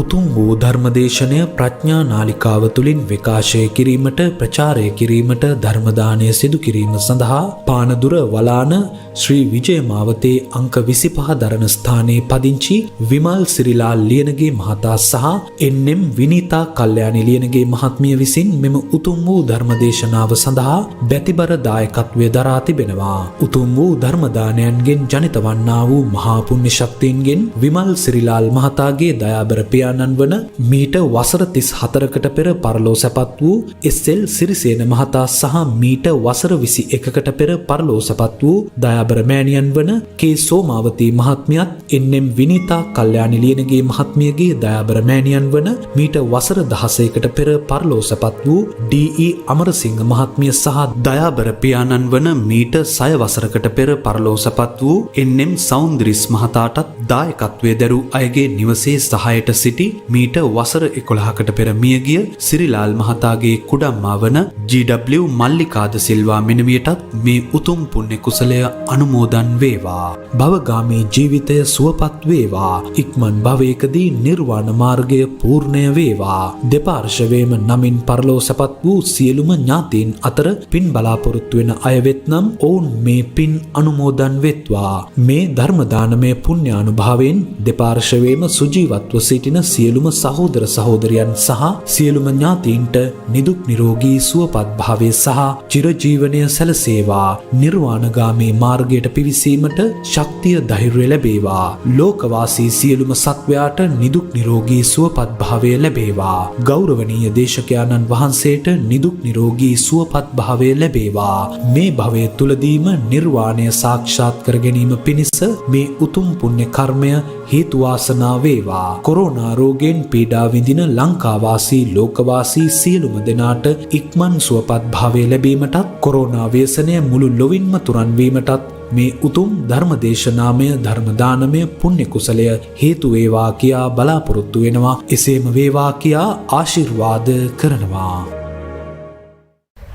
උතුම් වූ ධර්මදේශනය ප්‍රඥා නාලිකාව තුළින් විකාශය කිරීමට ප්‍රචාරය කිරීමට ධර්මදානය සිදු කිරීම සඳහා පානදුර වලාන ශ්‍රී විජයමාවතේ අංක 25 දරණ ස්ථානයේ පදිංචි විමල් සිරිලාල් ලියනගේ මහතා සහ එන්.එම්. විනීතා කල්යාණි ලියනගේ මහත්මිය විසින් මෙම උතුම් වූ ධර්මදේශනාව සඳහා බැතිබර දායකත්වය දරා තිබෙනවා. උතුම් වූ ධර්මදානයන්ගෙන් ජනිත වන්නා වූ මහා පුණ්‍ය ශක්තියින්ගෙන් විමල් සිරිලාල් මහතාගේ දයාබර පියාණන් වන මීට වසර 34කට පෙර පරලෝ සැපත් වූ එස්.එල්. සිරිසේන මහතා සහ මීට වසර 21කට පෙර පරලෝ සැපත් වූ දයාබර මෑණියන් වන කේ සෝමාවතී මහත්මියත් එන්.එම්. විනීතා කල්යාණි ලියනගේ මහත්මියගේ දයාබර මෑණියන් වන මීට වසර 16කට පෙර පරලෝ සැපත් වූ ඩී.ඊ. අමරසිංහ මහත්මිය සහ දයාබර පියාණන් වන මීට 6 වසරකට පෙර පරලෝ සැපත් වූ එන්.එම්. සෞන්දරිස් මහතාටත් දායකත්වයේ දරූ අයගේ නිවසේ සහායට සිටි මීට වසර 11කට පෙර මියගිය සිරිලාල් මහතාගේ කුඩම්මා වන ජී.ඩබ්ලිව්. මල්ලිකාද සිල්වා මෙනවියටත් මේ උතුම් පුණ්‍ය කුසලය අනුමෝදන් වේවා. භවගාමී ජීවිතය සුවපත් වේවා. ඉක්මන් භවයකදී නිර්වාණ මාර්ගය පූර්ණය වේවා. දෙපාර්ශවයේම නමින් පරලෝ සැපත් වූ සියලුම ඥාතීන් අතර පින් බලාපොරොත්තු වෙන අය වෙත්නම් ඔවුන් මේ පින් අනුමෝදන් වෙත්වා. මේ ධර්ම දානමය පුණ්‍යානුභාවයෙන් දෙපාර්ශවයේම සුජීවත්ව සිටින සියලුම සහෝදර සහෝදරයන් සහ සියලුම ඥාතීන්ට නිදුක් නිරෝගී සුවපත් භාවය සහ චිරජීවනය සැලසේවා. නිර්වාණගාමී මාර්ගයට පිවිසීමට ශක්තිය ධෛර්යය ලැබේවා. ලෝකවාසී සියලුම සත්වයාට නිදුක් නිරෝගී සුවපත් භාවය ලැබේවා. ගෞරවනීය දේශකයාණන් වහන්සේට නිදුක් නිරෝගී සුවපත් භාවය ලැබේවා. මේ භවය තුලදීම නිර්වාණය සාක්ෂාත් කර ගැනීම පිණිස මේ උතුම් පුණ්‍ය කර්මය හේතු වාසනා වේවා. කොරෝනා රෝගයෙන් පීඩා විඳින ලංකාවාසී ලෝකවාසී සියලුම දෙනාට ඉක්මන් සුවපත් භාවය ලැබීමටත් කොරෝනා ව්‍යසනය මුළු ලොවින්ම තුරන් වීමටත් මේ උතුම් ධර්මදේශනාමය ධර්මදානමය පුණ්‍ය කුසලය හේතු වේවා කියා බලාපොරොත්තු වෙනවා. එසේම වේවා කියා ආශිර්වාද කරනවා.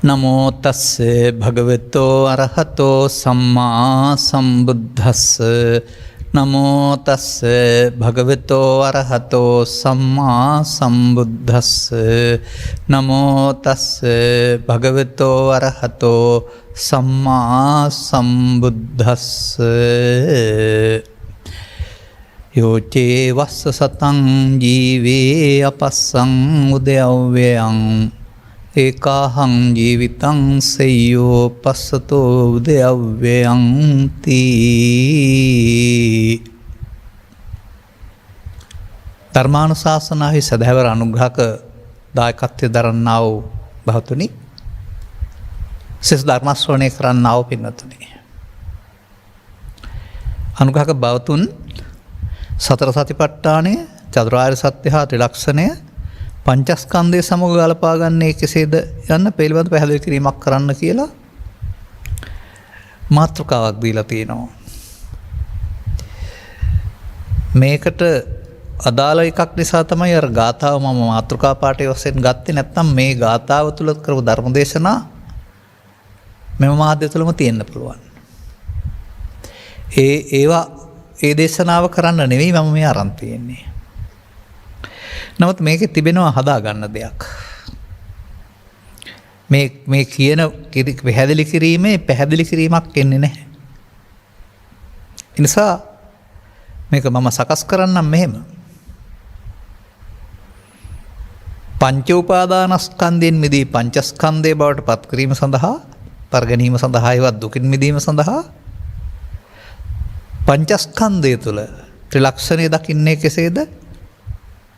නමෝ තස්ස භගවතෝ අරහතෝ සම්මා සම්බුද්දස්ස. නමෝ තස්ස භගවතෝ අරහතෝ සම්මා සම්බුද්දස්ස. නමෝ තස්ස භගවතෝ අරහතෝ සම්මා සම්බුද්දස්ස. යෝචේ වස්ස සතං ජීවේ අපස්සං උදයව්‍යයං ඒකාහං ජීවිතං සෙය්‍යෝ පස්සතෝ උදයව්‍යයං තී. ධර්මානුශාසනාහි සදහැවර අනුග්‍රහක දායකත්වය දරන්නා වූ භවතුනි, සෙස් ධර්මශ්‍රවණය කරන්නා වූ පින්වතුනි, අනුග්‍රහක භවතුන් සතර සතිපට්ඨානය, චතුරාර්ය සත්‍ය හා ත්‍රිලක්ෂණය පංචස්කන්ධය සමග ගලපා ගන්නේ කෙසේද යන්න පිළිබඳ පැහැදිලි කිරීමක් කරන්න කියලා මාතෘකාවක් දීලා තියෙනවා. මේකට අදාළ එකක් නිසා තමයි අර ගාථාව මම මාතෘකා පාඨය වශයෙන් ගත්තේ. නැත්නම් මේ ගාථාව තුල කරපු ධර්මදේශනා මෙම මාධ්‍ය තුලම තියෙන්න පුළුවන්. ඒවා ඒ දේශනාව කරන්න නෙවෙයි මම මේ අරන් තියෙන්නේ. නමුත් මේකේ තිබෙනවා හදාගන්න දෙයක්. මේ කියන පැහැදිලි කිරීමේ පැහැදිලි කිරීමක් එන්නේ නැහැ. ඒ නිසා මේක මම සකස් කරන්නම් මෙහෙම. පංච උපාදානස්කන්ධයෙන් මිදී පංචස්කන්ධය බවට පත් කිරීම සඳහා, පරගැනීම සඳහා, ඒවත් දුකින් මිදීම සඳහා පංචස්කන්ධය තුළ ත්‍රිලක්ෂණය දකින්නේ කෙසේද?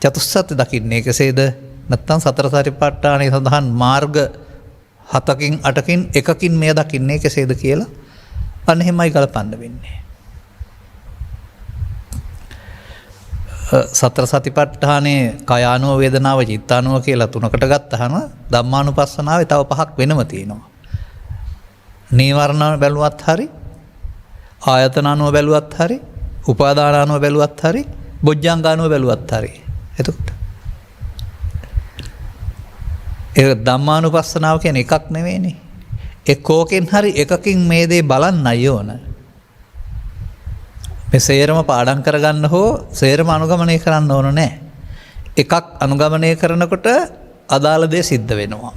චතුස්සත්‍ය දකින්නේ කෙසේද? නැත්නම් සතර සතිපට්ඨානයේ සඳහන් මාර්ග 7කින් 8කින් එකකින් මෙය දකින්නේ කෙසේද කියලා අන්න එහෙමයි ගලපන්න වෙන්නේ. සතර සතිපට්ඨානයේ කායානුව, වේදනාව, චිත්තානුව කියලා තුනකට ගත්තාම ධම්මානුපස්සනාවේ තව පහක් වෙනම තියෙනවා. නීවරණ බැලුවත් හරි, ආයතනානුව බැලුවත් හරි, උපාදානානුව බැලුවත් හරි, බොජ්ජංගානුව බැලුවත් හරි. එතකොට ඒ ධම්මානුපස්සනාව කියන්නේ එකක් නෙවෙයිනේ. එක්කෝකෙන් හරි එකකින් මේ දේ බලන්නයි ඕන. මේ සේරම පාඩම් කරගන්න හෝ සේරම අනුගමනය කරන්න ඕන නෑ. එකක් අනුගමනය කරනකොට අදාළ දේ සිද්ධ වෙනවා.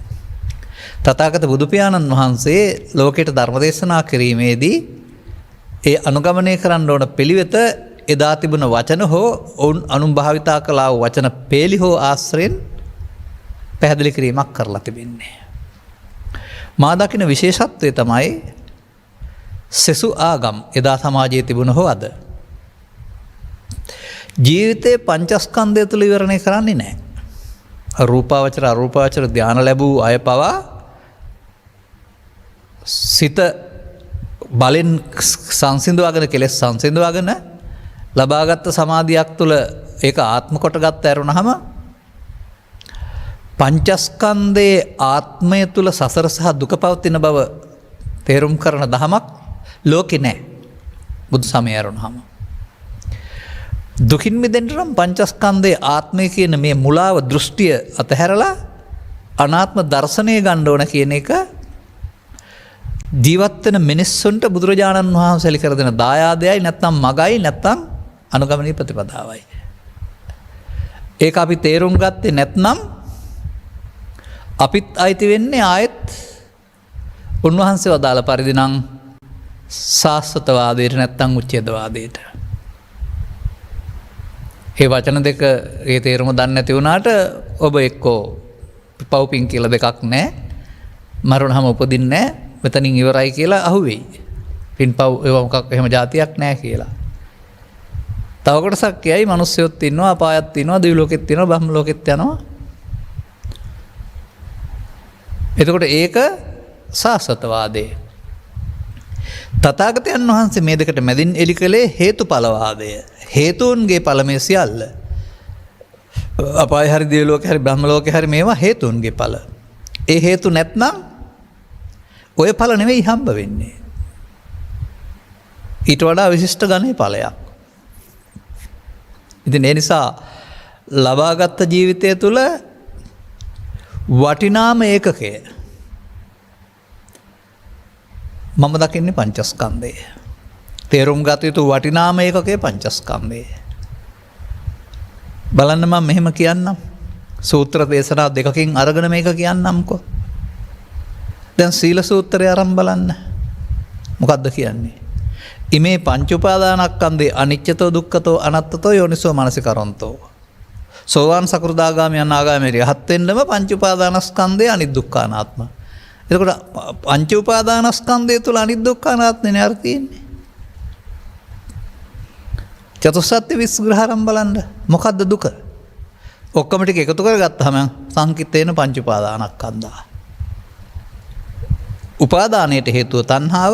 තථාගත බුදුපියාණන් වහන්සේ ලෝකයට ධර්මදේශනා කිරීමේදී ඒ අනුගමනය කරන්න ඕන පිළිවෙත එදා තිබුණ වචන හෝ ඔවුන් අනුන් භාවිතා කළා වූ වචන පේලි හෝ ආශ්‍රයෙන් පැහැදිලි කිරීමක් කරලා තිබෙන්නේ. මා දකින විශේෂත්වය තමයි සෙසු ආගම් එදා සමාජයේ තිබුණ හෝ අද. ජීවිතයේ පංචස්කන්ධය තුළ විවරණය කරන්නේ නැහැ. රූපාවචර අරූපාවචර ධානය ලැබූ අය පවා සිත බලෙන් සංසිඳවාගෙන කෙලෙස් සංසිඳවාගෙන ලබාගත් සමාධියක් තුළ ඒක ආත්ම කොටගත් ඇරුණහම පංචස්කන්ධයේ ආත්මය තුළ සසර සහ දුක පවතින බව තේරුම් කරන දහමක් ලෝකෙ නැහැ. බුදු සමය ඇරුණහම දුකින් මිදෙන්න නම් පංචස්කන්ධයේ ආත්මය කියන මේ මුලාව දෘෂ්ටිය අතහැරලා අනාත්ම දර්ශනය ගන්න ඕන කියන එක ජීවත් වෙන මිනිස්සුන්ට බුදුරජාණන් වහන්සේ කර දෙන දායාදයයි නැත්නම් මගයි නැත්නම් අනුගමනීය ප්‍රතිපදාවයි. ඒක අපි තේරුම් ගත්තේ නැත්නම් අපිත් අයිති වෙන්නේ ආයෙත් උන්වහන්සේ වදාළ පරිදි නම් සාස්වතවාදයට නැත්නම් උච්ඡේදවාදයට. ඒ වචන දෙක ඒ තේරුම දන්නේ නැති වුණාට ඔබ එක්කෝ පව්පින් කියලා දෙකක් නැහැ. මරුණාම උපදින්නේ නැහැ. මෙතනින් ඉවරයි කියලා අහුවෙයි. පින් පව් ඒවා මොකක් එහෙම જાතියක් නැහැ කියලා. තව කොටසක් කියයි මිනිස්සුත් ඉන්නවා, අපායත් ඉන්නවා, දිව්‍ය ලෝකෙත් ඉන්නවා, බ්‍රහ්ම ලෝකෙත් යනවා. එතකොට ඒක සාස්වතවාදේ. තථාගතයන් වහන්සේ මේ දෙකට මැදින් එලි කළේ හේතුඵලවාදය. හේතුන්ගේ ඵලමේ සියල්ල. අපාය හරි දිව්‍ය ලෝකේ හරි බ්‍රහ්ම ලෝකේ හරි මේවා හේතුන්ගේ ඵල. ඒ හේතු නැත්නම් ඔය ඵල නෙවෙයි හම්බ වෙන්නේ. ඊට වඩා විශිෂ්ට ගණේ ඵලයක්. ඉතින් ඒ නිසා ලබාගත් ජීවිතය තුළ වටිනාම ඒකකය මම දකින්නේ පංචස්කන්ධය. තේරුම් ගත යුතු වටිනාම ඒකකය පංචස්කන්ධය. බලන්න මම මෙහෙම කියන්නම්. සූත්‍ර දේශනා දෙකකින් අරගෙන මේක කියන්නම්කෝ. දැන් සීල සූත්‍රය අරන් බලන්න. මොකද්ද කියන්නේ? ඉමේ පංච උපාදානස්කන්ධේ අනිච්චතෝ දුක්ඛතෝ අනත්තතෝ යෝනිසෝ මනසිකරන්තෝ. සෝවාන් සකෘදාගාමී අනාගාමී රහත් වෙන්නම පංච උපාදානස්කන්ධේ අනිදුක්ඛානාත්ම. එතකොට පංච උපාදානස්කන්ධය තුල අනිදුක්ඛානාත්මනේ අර තියෙන්නේ. චතුස්සත්‍ය විස්ග්‍රහ අරන් බලන්න. මොකද්ද දුක? ඔක්කොම ටික එකතු කරගත්තාම සංකිට්ඨේන පංච උපාදානස්කන්ධා. උපාදානයට හේතුව තණ්හාව.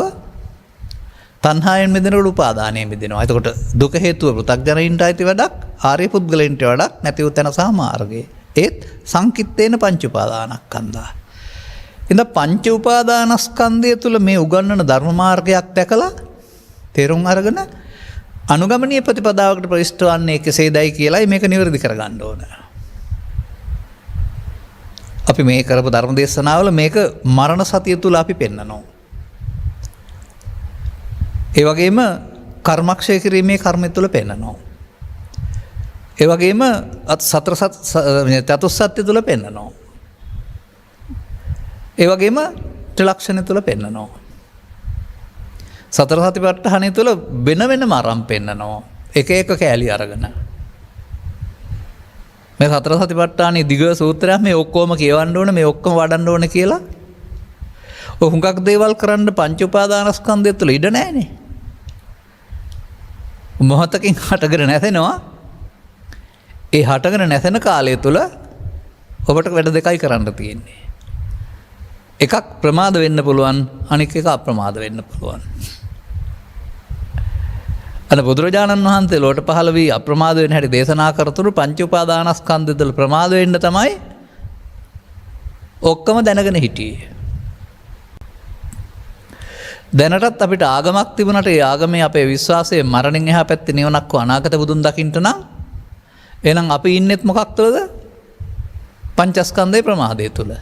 තණ්හාවෙන් මිදෙනකොට උපාදානයෙන් මිදෙනවා. එතකොට දුක හේතුව පෘථග්ජනයින්ට අයිති වැඩක්, ආර්ය පුද්ගලයන්ට වැඩක් නැතිව තැන සහ මාර්ගය. ඒත් සංකිට්ඨේන පංච උපාදානස්කන්ධා. ඉතින් පංච උපාදානස්කන්ධය තුල මේ උගන්වන ධර්ම මාර්ගයක් දැකලා තේරුම් අරගෙන අනුගමනීය ප්‍රතිපදාවකට ප්‍රවිෂ්ඨ වන්නේ කෙසේදයි කියලායි මේක නිවැරදි කරගන්න ඕන. අපි මේ කරපු ධර්ම දේශනාවල මේක මරණ සතිය තුල අපි පෙන්නනවා. ඒ වගේම කර්මක්ෂය කිරීමේ කර්මය තුල පෙන්නනවා. ඒ වගේම චතුස්සත්‍ය තුල පෙන්නනවා. ඒ වගේම ත්‍රිලක්ෂණ තුල පෙන්නනවා. සතර සතිපට්ඨානය තුල වෙන වෙනම ආරම්භ පෙන්නනවා. එක එක කෑලි අරගෙන. මේ සතර සතිපට්ඨානයේ දිග සූත්‍රයක් මේ ඔක්කොම කියවන්න ඕන, මේ ඔක්කොම වඩන්න ඕන කියලා. ඔය හුඟක් දේවල් කරන්න පංච උපාදානස්කන්ධය තුල ඉඩ නැහැනේ. මොහතකින් හටගෙන නැසෙනවා. ඒ හටගෙන නැසෙන කාලය තුල ඔබට වැඩ දෙකයි කරන්න තියෙන්නේ. එකක් ප්‍රමාද වෙන්න පුළුවන්, අනික එක අප්‍රමාද වෙන්න පුළුවන්. අද බුදුරජාණන් වහන්සේ ලෝට පහළ වී අප්‍රමාද වෙන හැටි දේශනා කරතුරු පංච උපාදානස්කන්ධය තුළ ප්‍රමාද වෙන්න තමයි ඔක්කොම දැනගෙන හිටියේ. දැනටත් අපිට ආගමක් තිබුණට ඒ ආගමේ අපේ විශ්වාසයේ මරණින් එහා පැත්තේ නිවනක් වූ අනාගත බුදුන් දකින්න නම් එහෙනම් අපි ඉන්නෙත් මොකක් තුළද? පංචස්කන්ධේ ප්‍රමාදය තුළ.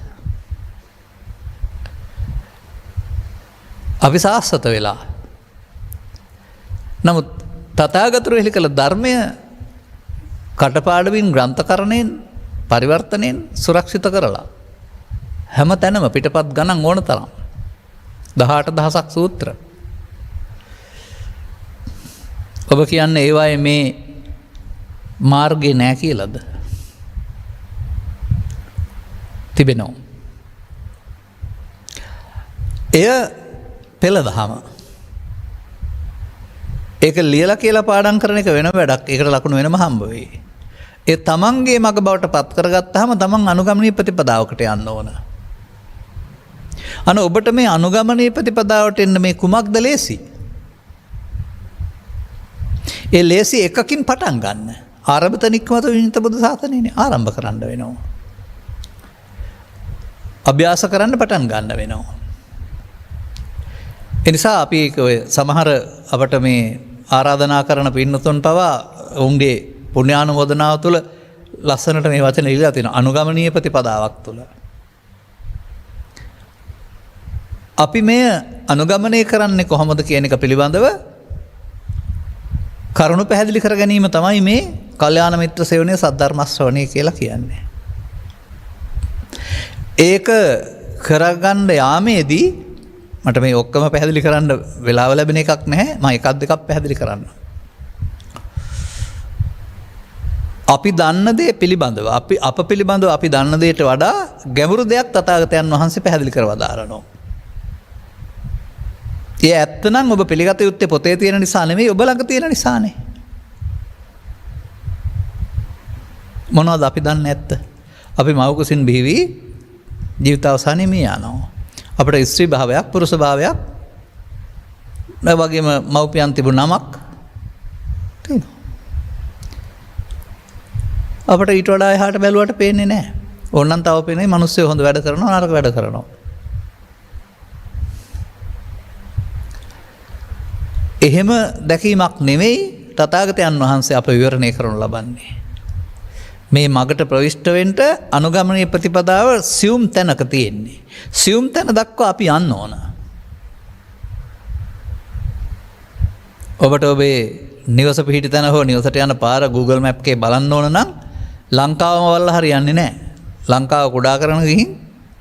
අපි සාස්වත වෙලා. නමුත් තථාගතරු එහි කළ ධර්මය කටපාඩමින් ග්‍රන්ථකරණයෙන් පරිවර්තනයෙන් සුරක්ෂිත කරලා. හැම තැනම පිටපත් ගණන් ඕන තරම් 18,000ක් සූත්‍ර. ඔබ කියන්න ඒවායේ මේ මාර්ගය නෑ කියලද? තිබෙනවා. එය පෙළ දහම. ඒක ලියලා කියලා පාඩම් කරන එක වෙන වැඩක්. ඒකට ලකුණු වෙනම හම්බ වෙයි. ඒ තමන්ගේ මග බවට පත් කරගත්තාම තමන් අනුගමනීය ප්‍රතිපදාවකට යන්න ඕන. ඔබට මේ අනුගමනීය ප්‍රතිපදාවට එන්න මේ කුමක්ද ලේසි? ඒ ලේසි එකකින් පටන් ගන්න. ආරම්භත නික්මත විනිත බුදු සාසනයනේ ආරම්භ කරන්න වෙනවා. අභ්‍යාස කරන්න පටන් ගන්න වෙනවා. එනිසා අපි සමහර අපට මේ ආරාධනා කරන පින්නතුන් පවා ඔවුන්ගේ පුණ්‍යානුමෝදනාව තුළ ලස්සනට මේ වචන ඉල්ලා තියෙනවා අනුගමනීය ප්‍රතිපදාවක් තුළ. අපි මේ අනුගමනය කරන්නේ කොහොමද කියන එක පිළිබඳව කරුණු පැහැදිලි කර ගැනීම තමයි මේ කල්යාණ මිත්‍ර සේවනයේ සද්ධර්ම ශ්‍රවණය කියලා කියන්නේ. ඒක කරගන්න යාමේදී මට මේ ඔක්කොම පැහැදිලි කරන්න වෙලාව ලැබෙන එකක් නැහැ. මම එකක් දෙකක් පැහැදිලි කරන්න. අපි දන්න දේ පිළිබඳව අප පිළිබඳව අපි දන්න දේට වඩා ගැඹුරු දෙයක් තථාගතයන් වහන්සේ පැහැදිලි කරව දාරනවා. ඒ ඇත්තනම් ඔබ පිළිගත යුත්තේ පොතේ තියෙන නිසා නෙමෙයි ඔබ ළඟ තියෙන නිසානේ. මොනවද අපි දන්නේ නැත්ත? අපි මව්කුසින් බිහි ජීවිත අවසානයේ මේ යනවා. අපට ස්ත්‍රී භාවයක් පුරුෂ භාවයක් මේ වගේම මව්පියන් තිබුණ නමක් තියෙනවා. අපට ඊට වඩා එහාට බැලුවට පේන්නේ නැහැ. ඕනනම් තව පේන්නේ මිනිස්සු හොඳ වැඩ කරනවා නරක වැඩ කරනවා. එහෙම දැකීමක් නෙවෙයි තථාගතයන් වහන්සේ අප විවරණය කරනු ලබන්නේ. මේ මගට ප්‍රවිෂ්ඨ වෙන්න අනුගමනීය ප්‍රතිපදාව සියුම් තැනක තියෙන්නේ. සියුම් තැන දක්වා අපි යන්න ඕන. ඔබට ඔබේ නිවස පිහිටි තැන හෝ නිවසට යන පාර Google Map එකේ බලන්න ඕන නම් ලංකාවම වල්ලා හරියන්නේ නැහැ. ලංකාව කුඩා කරන ගිහින්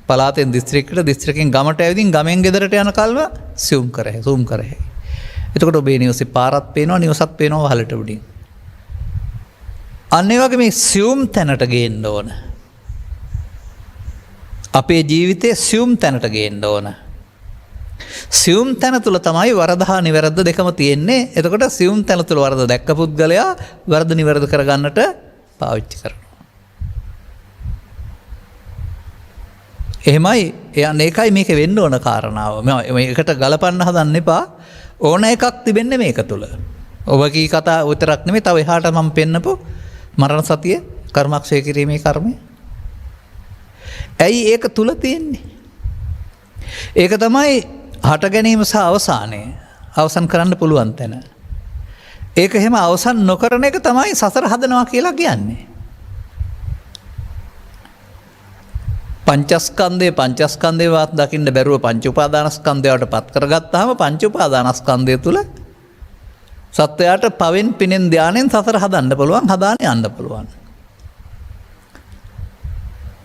පළාතෙන් දිස්ත්‍රික්කයට දිස්ත්‍රික්කෙන් ගමට ඇවිදින් ගමෙන් ගෙදරට යන කල්ව zoom කරේ. එතකොට ඔබේ නිවසේ පාරක් පේනවා නිවසක් පේනවා වහලට උඩින්. අන්න ඒ වගේ මේ සියුම් තැනට ගේන්න ඕන. අපේ ජීවිතයේ සියුම් තැනට ගේන්න ඕන. සියුම් තැන තුළ තමයි වරද හා නිවැරද්ද දෙකම තියෙන්නේ. එතකොට සියුම් තැන තුළ වරද දැක්ක පුද්ගලයා වරද නිවැරදි කරගන්නට පාවිච්චි කරනවා. එහෙමයි ඒකයි මේක වෙන්න ඕන කාරණාව. මේකට ගලපන්න හදන්න එපා. ඕන එකක් තිබෙන්නේ මේක තුළ. ඔබ කී කතා විතරක් නෙමෙයි තව එහාට මම පෙන්නපු මරණ සතිය කර්මක්ෂය කිරීමේ කර්මය. ඇයි ඒක තුල තියෙන්නේ? ඒක තමයි හට ගැනීම සහ අවසානය. අවසන් කරන්න පුළුවන් තැන. ඒක එහෙම අවසන් නොකරන එක තමයි සසර හදනවා කියලා කියන්නේ. පංචස්කන්ධේ වත් දකින්න බැරුව පංච උපාදානස්කන්ධයට පත් කරගත්තාම පංච උපාදානස්කන්ධය තුල සත්වයාට පවෙන් පිනෙන් ධානයෙන් සසර හදන්න පුළුවන් හදාන යන්න පුළුවන්.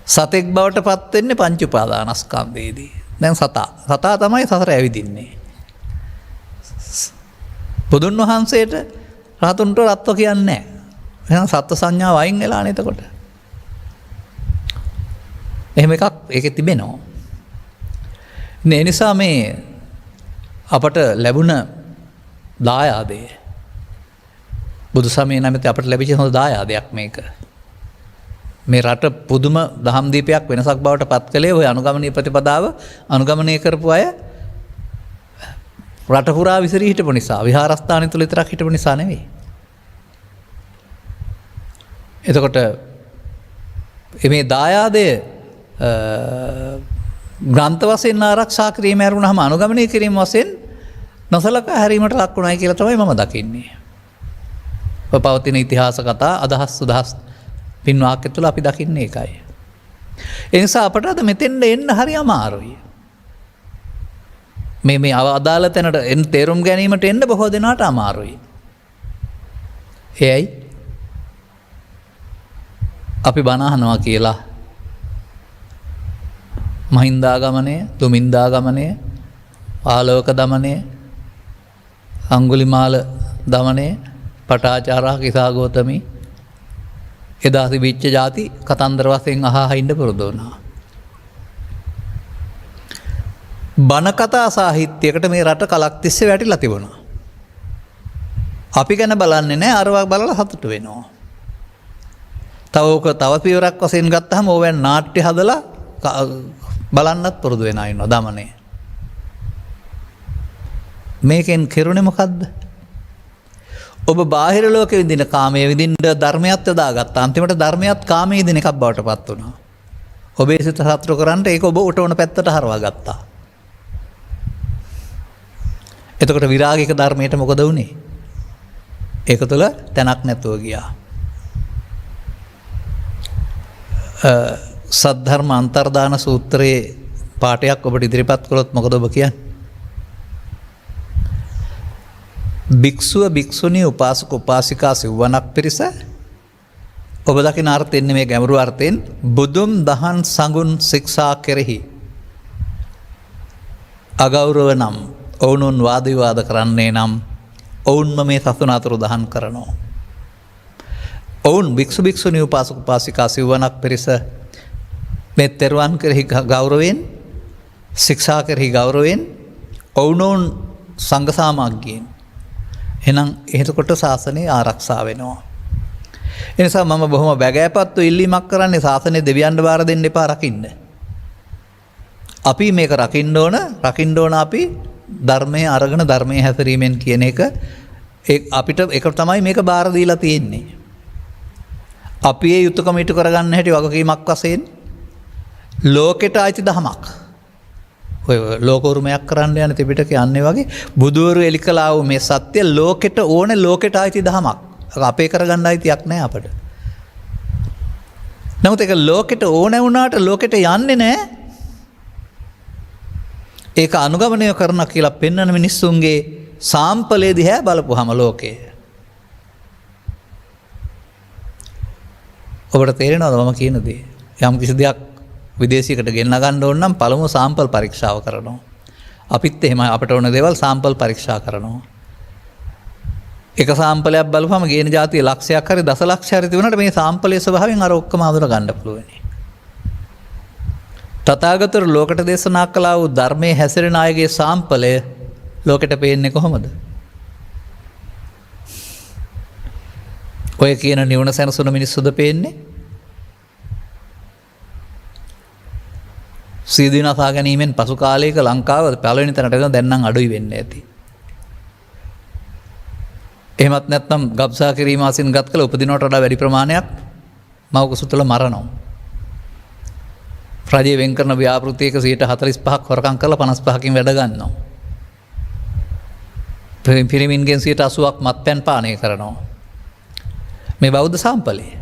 සතෙක් බවට පත් වෙන්නේ පංච උපාදානස්කන්ධයේදී. දැන් සතා තමයි සසර ඇවිදින්නේ. බුදුන් වහන්සේට රහතුන්ට රත්ව කියන්නේ නැහැ. එහෙනම් සත්ත්ව සංඥාව අයින් වෙලානේ එතකොට. එහෙම එකක් ඒකේ තිබෙනවා. ඒ නිසා මේ අපට ලැබුණ දායාදය බුදු සමයේ නැමැති අපට ලැබිච්ච හොඳ දායාදයක් මේක. මේ රට පුදුම දහම් දීපයක් වෙනසක් බවට පත් කළේ ওই අනුගමනීය ප්‍රතිපදාව අනුගමනය කරපු අය රට පුරා විසිරී හිටපු නිසා විහාරස්ථාන තුල විතරක් හිටපු නිසා නෙවෙයි. එතකොට මේ දායාදය ග්‍රන්ථ වශයෙන් ආරක්ෂා කිරීම ඇරුණාම අනුගමනය කිරීම වශයෙන් නොසලකා හැරීමට ලක් වුණායි කියලා තමයි මම දකින්නේ. පවතින ඉතිහාස කතා අදහස් සුදහස් පින්වාක්‍ය තුළ අපි දකින්නේ ඒකයි. ඒ නිසා අපට අද මෙතෙන්ට එන්න හරි අමාරුයි. මේ අදාළ තැනට තේරුම් ගැනීමට එන්න බොහෝ දෙනාට අමාරුයි. එයයි අපි බනහනවා කියලා මහින්දාගමනය, දුමින්දාගමනය, ආලෝක දමනය, අංගුලිමාල දමනය, පටාචාරා කිසාගෝතමි එදා තිබිච්ච ජාති කතන්දර වශයෙන් අහා ඉන්න පුරුදු වුණා. බණ කතා සාහිත්‍යයකට මේ රට කලක් තිස්සේ වැටිලා තිබුණා. අපි ගැන බලන්නේ නැහැ, අරවා බලලා සතුටු වෙනවා. තව පියවරක් වශයෙන් ගත්තහම ඕවෙන් නාට්‍ය හදලා බලන්නත් පුරුදු වෙනා ඉන්නවා දමනය. මේකෙන් කෙරුණේ මොකද්ද? ඔබ බාහිර ලෝකෙ විඳින කාමයේ විඳින්න ධර්මයක් යොදාගත්තා. අන්තිමට ධර්මයක් කාමයේ විඳින එකක් බවට පත් වුණා. ඔබේ සිත සතුටු කරන්න ඒක ඔබ උට ඕන පැත්තට හරවා ගත්තා. එතකොට විරාගික ධර්මයට මොකද වුනේ? ඒක තුළ තැනක් නැතුව ගියා. සද්ධර්ම අන්තර්දාන සූත්‍රයේ පාඩයක් ඔබට ඉදිරිපත් කළොත් මොකද ඔබ කියන්නේ? භික්ෂුව භික්ෂුණී උපාසක උපාසිකා සිව්වනක් පිරිස ඔබ දකින අර්ථයෙන් මේ ගැඹුරු අර්ථයෙන් බුදුන් දහන් සඟුන් ශික්ෂා කෙරෙහි අගෞරව නම් ඔවුනුන් වාද විවාද කරන්නේ නම් ඔවුන්ම මේ සසුන අතුරු දහන් කරනවා. ඔවුන් භික්ෂු භික්ෂුණී උපාසක උපාසිකා සිව්වනක් පිරිස මේ තෙරුවන් කෙරෙහි ගෞරවයෙන්, ශික්ෂා කෙරෙහි ගෞරවයෙන් ඔවුනොවුන් සංඝ සාමග්ගයෙන් එහෙනම් එතකොට ශාසනය ආරක්ෂා වෙනවා. ඒ නිසා මම බොහොම බැගෑපත්ව ඉල්ලීමක් කරන්නේ ශාසනය දෙවියන්ට බාර දෙන්න එපා, රකින්න. අපි මේක රකින්න ඕන අපි ධර්මයේ අරගෙන ධර්මයේ හැසිරීමෙන් කියන එක අපිට ඒක තමයි මේක බාර දීලා තියෙන්නේ. අපි ඒ යුතුයකම ඉටු කරගන්න හැටි වගකීමක් වශයෙන් ලෝකෙට අයිති දහමක්. ඔය ලෝකෝරුමයක් කරන්න යන ත්‍රිපිටකය යන්නේ වගේ බුදුවරු එලි කළා වූ මේ සත්‍ය ලෝකෙට අයිති දහමක්. අපේ කරගන්න අයිතියක් නැහැ අපට. නමුත් ඒක ලෝකෙට ඕන වුණාට ලෝකෙට යන්නේ නැහැ. ඒක අනුගමනය කරන කියලා පෙන්වන මිනිස්සුන්ගේ සාම්පලේ දිහා බලපුවම ලෝකේ. ඔබට තේරෙනවද මම කියන දේ? යම් කිසි දෙයක් විදේශයකට ගෙන්න ගන්න ඕන නම් පළමුව සාම්පල් පරීක්ෂාව කරනවා. අපිත් එහෙම අපට ඕන දේවල් සාම්පල් පරීක්ෂා කරනවා. එක සාම්පලයක් බලපුවම ගේන જાතිය ලක්ෂයක් හරි දසලක්ෂ හරි තිබුණාට මේ සාම්පලයේ ස්වභාවයෙන් අර ඔක්කොම අඳුර ගන්න පුළුවන්. තථාගතවරු ලෝකට දේශනා කළා වූ ධර්මයේ හැසිරෙන අයගේ සාම්පලය ලෝකෙට පේන්නේ කොහොමද? ඔය කියන නිවන සැනසුන මිනිස්සුද පේන්නේ? සීදීන අසා ගැනීමෙන් පසු කාලයක ලංකාව පළවෙනි තැනට එන දැන් නම් අඩුයි වෙන්න ඇති. එහෙමත් නැත්නම් ගබ්සා කිරීම අසින් ගත් කළ උපදිනවට වඩා වැඩි ප්‍රමාණයක් මව කුසු තුළ මරනවා. රජයේ වෙන් කරන ව්‍යාපෘතියක 45% හොරකම් කරලා 55කින් වැඩ ගන්නවා. පිරිමින්ගෙන් 80ක් මත්පැන් පානය කරනවා. මේ බෞද්ධ සාම්පලේ.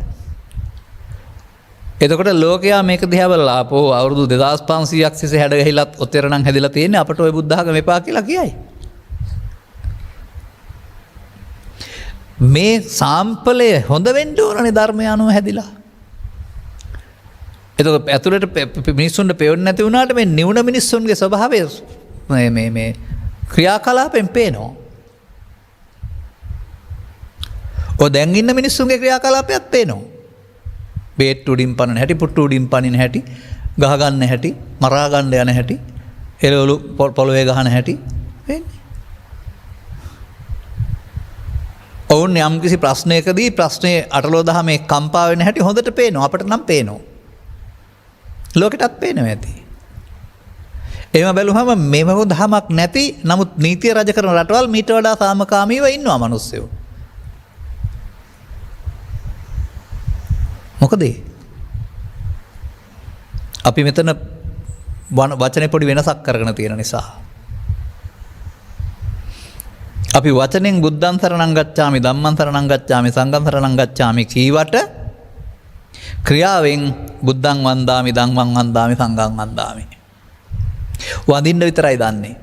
එතකොට ලෝකයා මේක දිහා බලලා ආපෝ අවුරුදු 2500ක් සිසේ හැඩ ගහිලත් ඔතෙර නම් හැදිලා තියෙන්නේ අපට ওই බුද්ධ ධර්ම එපා කියලා කියයි. මේ සාම්පලය හොඳ වෙන්න ඕනනේ ධර්මය අනුව හැදිලා. එතකොට ඇතුළට මිනිස්සුන්ට පෙවුන්නේ නැති වුණාට මේ නිවුන මිනිස්සුන්ගේ ස්වභාවය මේ ක්‍රියාකලාපෙන් පේනවා. ඔය දැන් ඉන්න මිනිස්සුන්ගේ ක්‍රියාකලාපයත් පේනවා. බේට් උඩින් පනින හැටි, පුට්ටු උඩින් පනින හැටි, ගහ ගන්න හැටි, මරා ගන්න යන හැටි, එළවලු පොළවේ ගහන හැටි වෙන්නේ. ඔවුන් යම් කිසි ප්‍රශ්නයකදී ප්‍රශ්නේ අටලෝ දහමේ කම්පා වෙන හැටි හොඳට පේනවා. අපට නම් පේනවා. ලෝකෙටත් පේනවා ඇති. එහෙම බැලුවම මේව දහමක් නැති නමුත් නීතිය රජ කරන රටවල් මීට වඩා සාමකාමීව ඉන්නවා මිනිස්සු. මොකද අපි මෙතන වචනේ පොඩි වෙනසක් කරගෙන තියෙන නිසා. අපි වචනෙන් බුද්ධං සරණං ගච්ඡාමි ධම්මං සරණං ගච්ඡාමි සංඝං සරණං ගච්ඡාමි කීවට ක්‍රියාවෙන් බුද්ධං වන්දාමි ධම්මං වන්දාමි සංඝං වන්දාමි. වඳින්න විතරයි දන්නේ.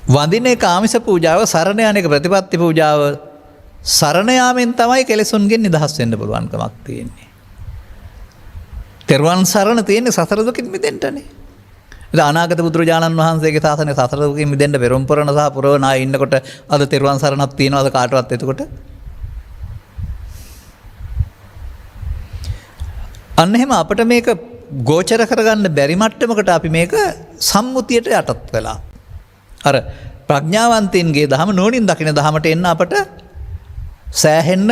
වඳින එක ආමිෂ පූජාව, සරණ යන එක ප්‍රතිපත්ති පූජාව, සරණ යාමෙන් තමයි කෙලෙසුන්ගෙන් නිදහස් වෙන්න පුළුවන්කමක් තියෙන්නේ. තෙරුවන් සරණ තියෙන්නේ සතර දුකින් මිදෙන්නනේ. අනාගත බුදුරජාණන් වහන්සේගේ ශාසනයේ සතර දුකින් මිදෙන්න පෙරම් පුරන සහ පුරවන අය ඉන්නකොට අද තෙරුවන් සරණක් තියනවාද කාටවත් එතකොට? අන්න එහෙම අපිට මේක ගෝචර කරගන්න බැරි මට්ටමකට අපි මේක සම්මුතියට යටත් වෙලා. අර ප්‍රඥාවන්තයින්ගේ දහම නෝනින් දකින දහමට එන්න අපට සෑහෙන්න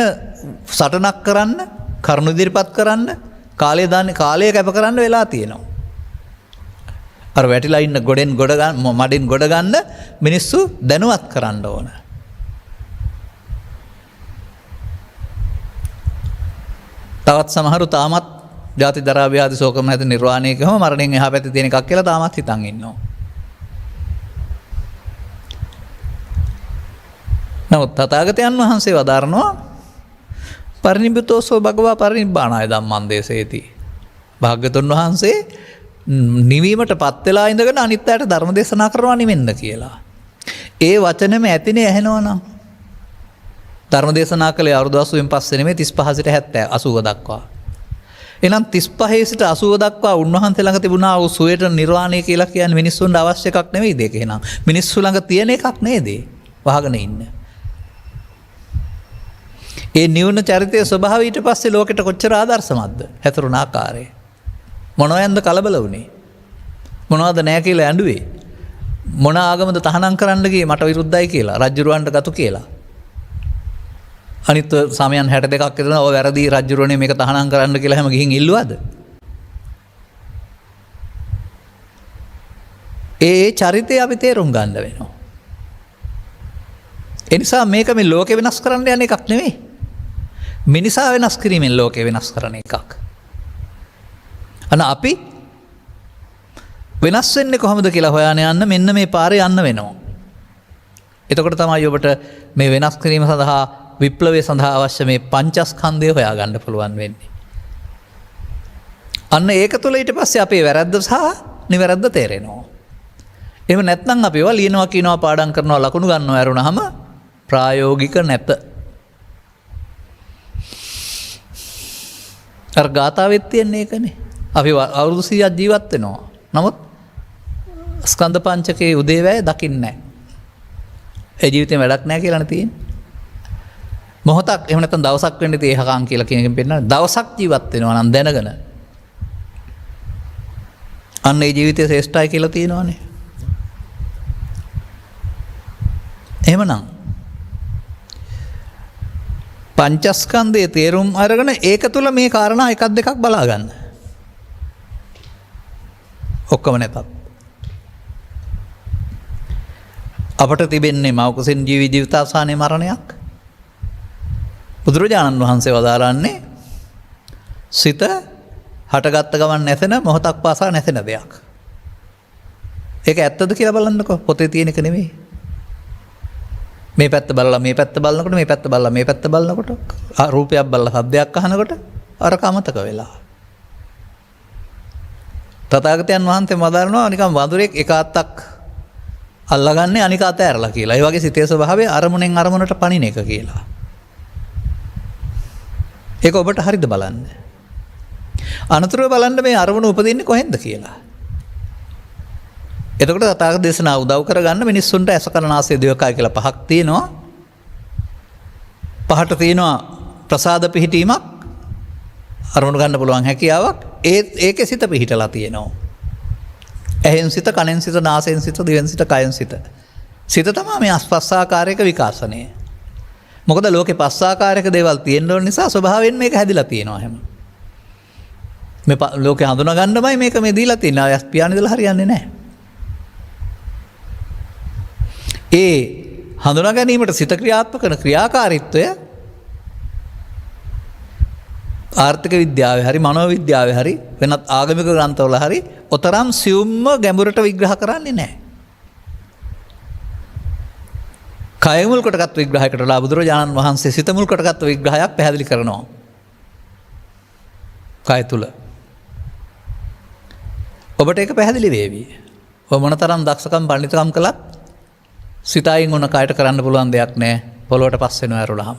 සටනක් කරන්න, කරුණු ඉදිරිපත් කරන්න, කාලය කැප කරන්න වෙලා තියෙනවා. අර වැටිලා ඉන්න ගොඩෙන් ගොඩ ගන්න, මඩෙන් ගොඩ ගන්න මිනිස්සු දැනුවත් කරන්න ඕන. තවත් සමහරු තාමත් ජාති දරා ව්‍යාධි ශෝකම නැති නිර්වාණයකම මරණයෙන් එහා පැත්තේ තියෙන එකක් කියලා තාමත් හිතන් ඉන්නවා. නමුත් තථාගතයන් වහන්සේ වදාරනවා පරිනිබ්බුතෝසෝ භගවා පරිනිබ්බානාය ධම්මං දේශේති. භාග්‍යතුන් වහන්සේ නිවීමට පත් වෙලා ඉඳගෙන අනිත් අයට ධර්ම දේශනා කරනවා නිවෙන්න කියලා. ඒ වචනෙම ඇතිනේ ඇහෙනවා නම් ධර්ම දේශනා කළේ අවුරුදු 80න් පස්සේ නෙමෙයි 35 සිට 70 80 දක්වා. එහෙනම් 35 සිට 80 දක්වා උන්වහන්සේ ළඟ තිබුණා වූ සුවේට නිර්වාණය කියලා කියන්නේ මිනිස්සුන්ට අවශ්‍ය එකක් නෙවෙයි දෙක. එහෙනම් මිනිස්සු ළඟ තියෙන එකක් නේද? වහගෙන ඉන්න. ඒ නිවන චරිතයේ ස්වභාවය ඊට පස්සේ ලෝකෙට කොච්චර ආදර්ශමත්ද? හැතරුණ ආකාරය. මොනවද කලබල වුනේ? මොනවද නැහැ කියලා ඇඬුවේ? මොන ආගමද තහනම් කරන්න ගියේ මට විරුද්ධයි කියලා රජ්ජුරුවන්ට ගතු කියලා. අනිත් සමයන් 62ක් විතර ඔය වැරදි රජ්ජුරුවනේ මේක තහනම් කරන්න කියලා හැම ගිහින් ඉල්ලුවාද? ඒ චරිතය අපි තේරුම් ගන්න වෙනවා. ඒ නිසා මේක මේ ලෝකෙ වෙනස් කරන්න යන එකක් නෙවෙයි. මිනිසා වෙනස් කිරීමෙන් ලෝකෙ වෙනස් කරන එකක්. අන අපි වෙනස් වෙන්නේ කොහොමද කියලා හොයාගෙන යන්න මෙන්න මේ පාරේ යන්න වෙනවා. එතකොට තමයි ඔබට මේ වෙනස් කිරීම සඳහා විප්ලවය සඳහා අවශ්‍ය මේ පංචස්කන්ධය හොයාගන්න පුළුවන් වෙන්නේ. අන්න ඒක තුළ ඊට පස්සේ අපේ වැරද්ද සහ නිවැරද්ද තේරෙනවා. එහෙම නැත්නම් අපි ඒවා ලියනවා කියනවා පාඩම් කරනවා ලකුණු ගන්නවා ඇරුණාම ප්‍රායෝගික නැත. අර ගාථාවෙත් තියෙන්නේ ඒකනේ. අපි අවුරුදු 100ක් ජීවත් වෙනවා. නමුත් ස්කන්ධ පංචකයේ උදේවැය දකින්නේ නැහැ. ඒ ජීවිතේ වැඩක් නැහැ කියලානේ තියෙන්නේ. මොහොතක් එහෙම නැත්නම් දවසක් වෙන්න ඉතින් ඒහකම් කියලා කියන එකෙන් පෙන්නන දවසක් ජීවත් වෙනවා නම් දැනගෙන. අන්න ඒ ජීවිතය ශ්‍රේෂ්ඨයි කියලා තියෙනවානේ. එහෙමනම් පංචස්කන්ධයේ තේරුම් අරගෙන ඒක තුළ මේ කාරණා එකක් දෙකක් බලා ගන්න. ඔක්කොම නැතත් අපට තිබෙන්නේ මෞකසින් ජීවිතාවසානයේ මරණයක්. බුදුරජාණන් වහන්සේ වදාරන්නේ සිත හටගත්ත ගමන් නැසෙන මොහොතක් පාසා නැසෙන දෙයක්. ඒක ඇත්තද කියලා බලන්නකෝ. පොතේ තියෙන එක නෙමෙයි. මේ පැත්ත බලලා මේ පැත්ත බලනකොට මේ පැත්ත බලලා මේ පැත්ත බලනකොට රූපයක් බලලා ශබ්දයක් අහනකොට අර කමතක වෙලා. තථාගතයන් වහන්සේ වදාරනවා නිකන් වඳුරෙක් එක අත්තක් අල්ලගන්නේ අනික අත ඇරලා කියලා. ඒ වගේ සිතේ ස්වභාවය අරමුණෙන් අරමුණට පණින එක කියලා. ඒක ඔබට හරිද බලන්න. අනතුරුව බලන්න මේ අරමුණ උපදින්නේ කොහෙන්ද කියලා. එතකොට තථාගත දේශනා උදව් කරගන්න මිනිස්සුන්ට ඇස කන නාසය දිවකය කියලා පහක් තියෙනවා. පහට තියෙනවා ප්‍රසාද පිහිටීමක් අරමුණු ගන්න පුළුවන් හැකියාවක්. ඒකේ සිත පිහිටලා තියෙනවා. ඇහෙන් සිත, කනෙන් සිත, නාසයෙන් සිත, දිවෙන් සිත, කයෙන් සිත. සිත තමයි මේ පස්සාකාරයක විකාශනය. මොකද ලෝකේ පස්සාකාරයක දේවල් තියෙන නිසා ස්වභාවයෙන් මේක හැදිලා තියෙනවා හැම. මේ ලෝකේ හඳුනා ගන්නමයි මේක මේ දීලා තියෙනවා. යස් පියාණන් ඉඳලා හරියන්නේ නැහැ. ඒ හඳුනා ගැනීමට සිත ක්‍රියාත්මක කරන ක්‍රියාකාරීත්වය ආර්ථික විද්‍යාවේ හරි මනෝ විද්‍යාවේ හරි වෙනත් ආගමික ග්‍රන්ථවල හරි ඔතරම් සියුම්ම ගැඹුරට විග්‍රහ කරන්නේ නැහැ. කය මුල් කොටගත් විග්‍රහයකට වඩා බුදුරජාණන් වහන්සේ සිත මුල් කොටගත් විග්‍රහයක් පැහැදිලි කරනවා. කය තුල. ඔබට ඒක පැහැදිලි වේවි. ඔබ මොනතරම් දක්ෂකම් පඬිතුකම් කළත් සිතයින් උන කයට කරන්න පුළුවන් දෙයක් නැහැ. පොළොවට පස් වෙනවා ඇරුණාම.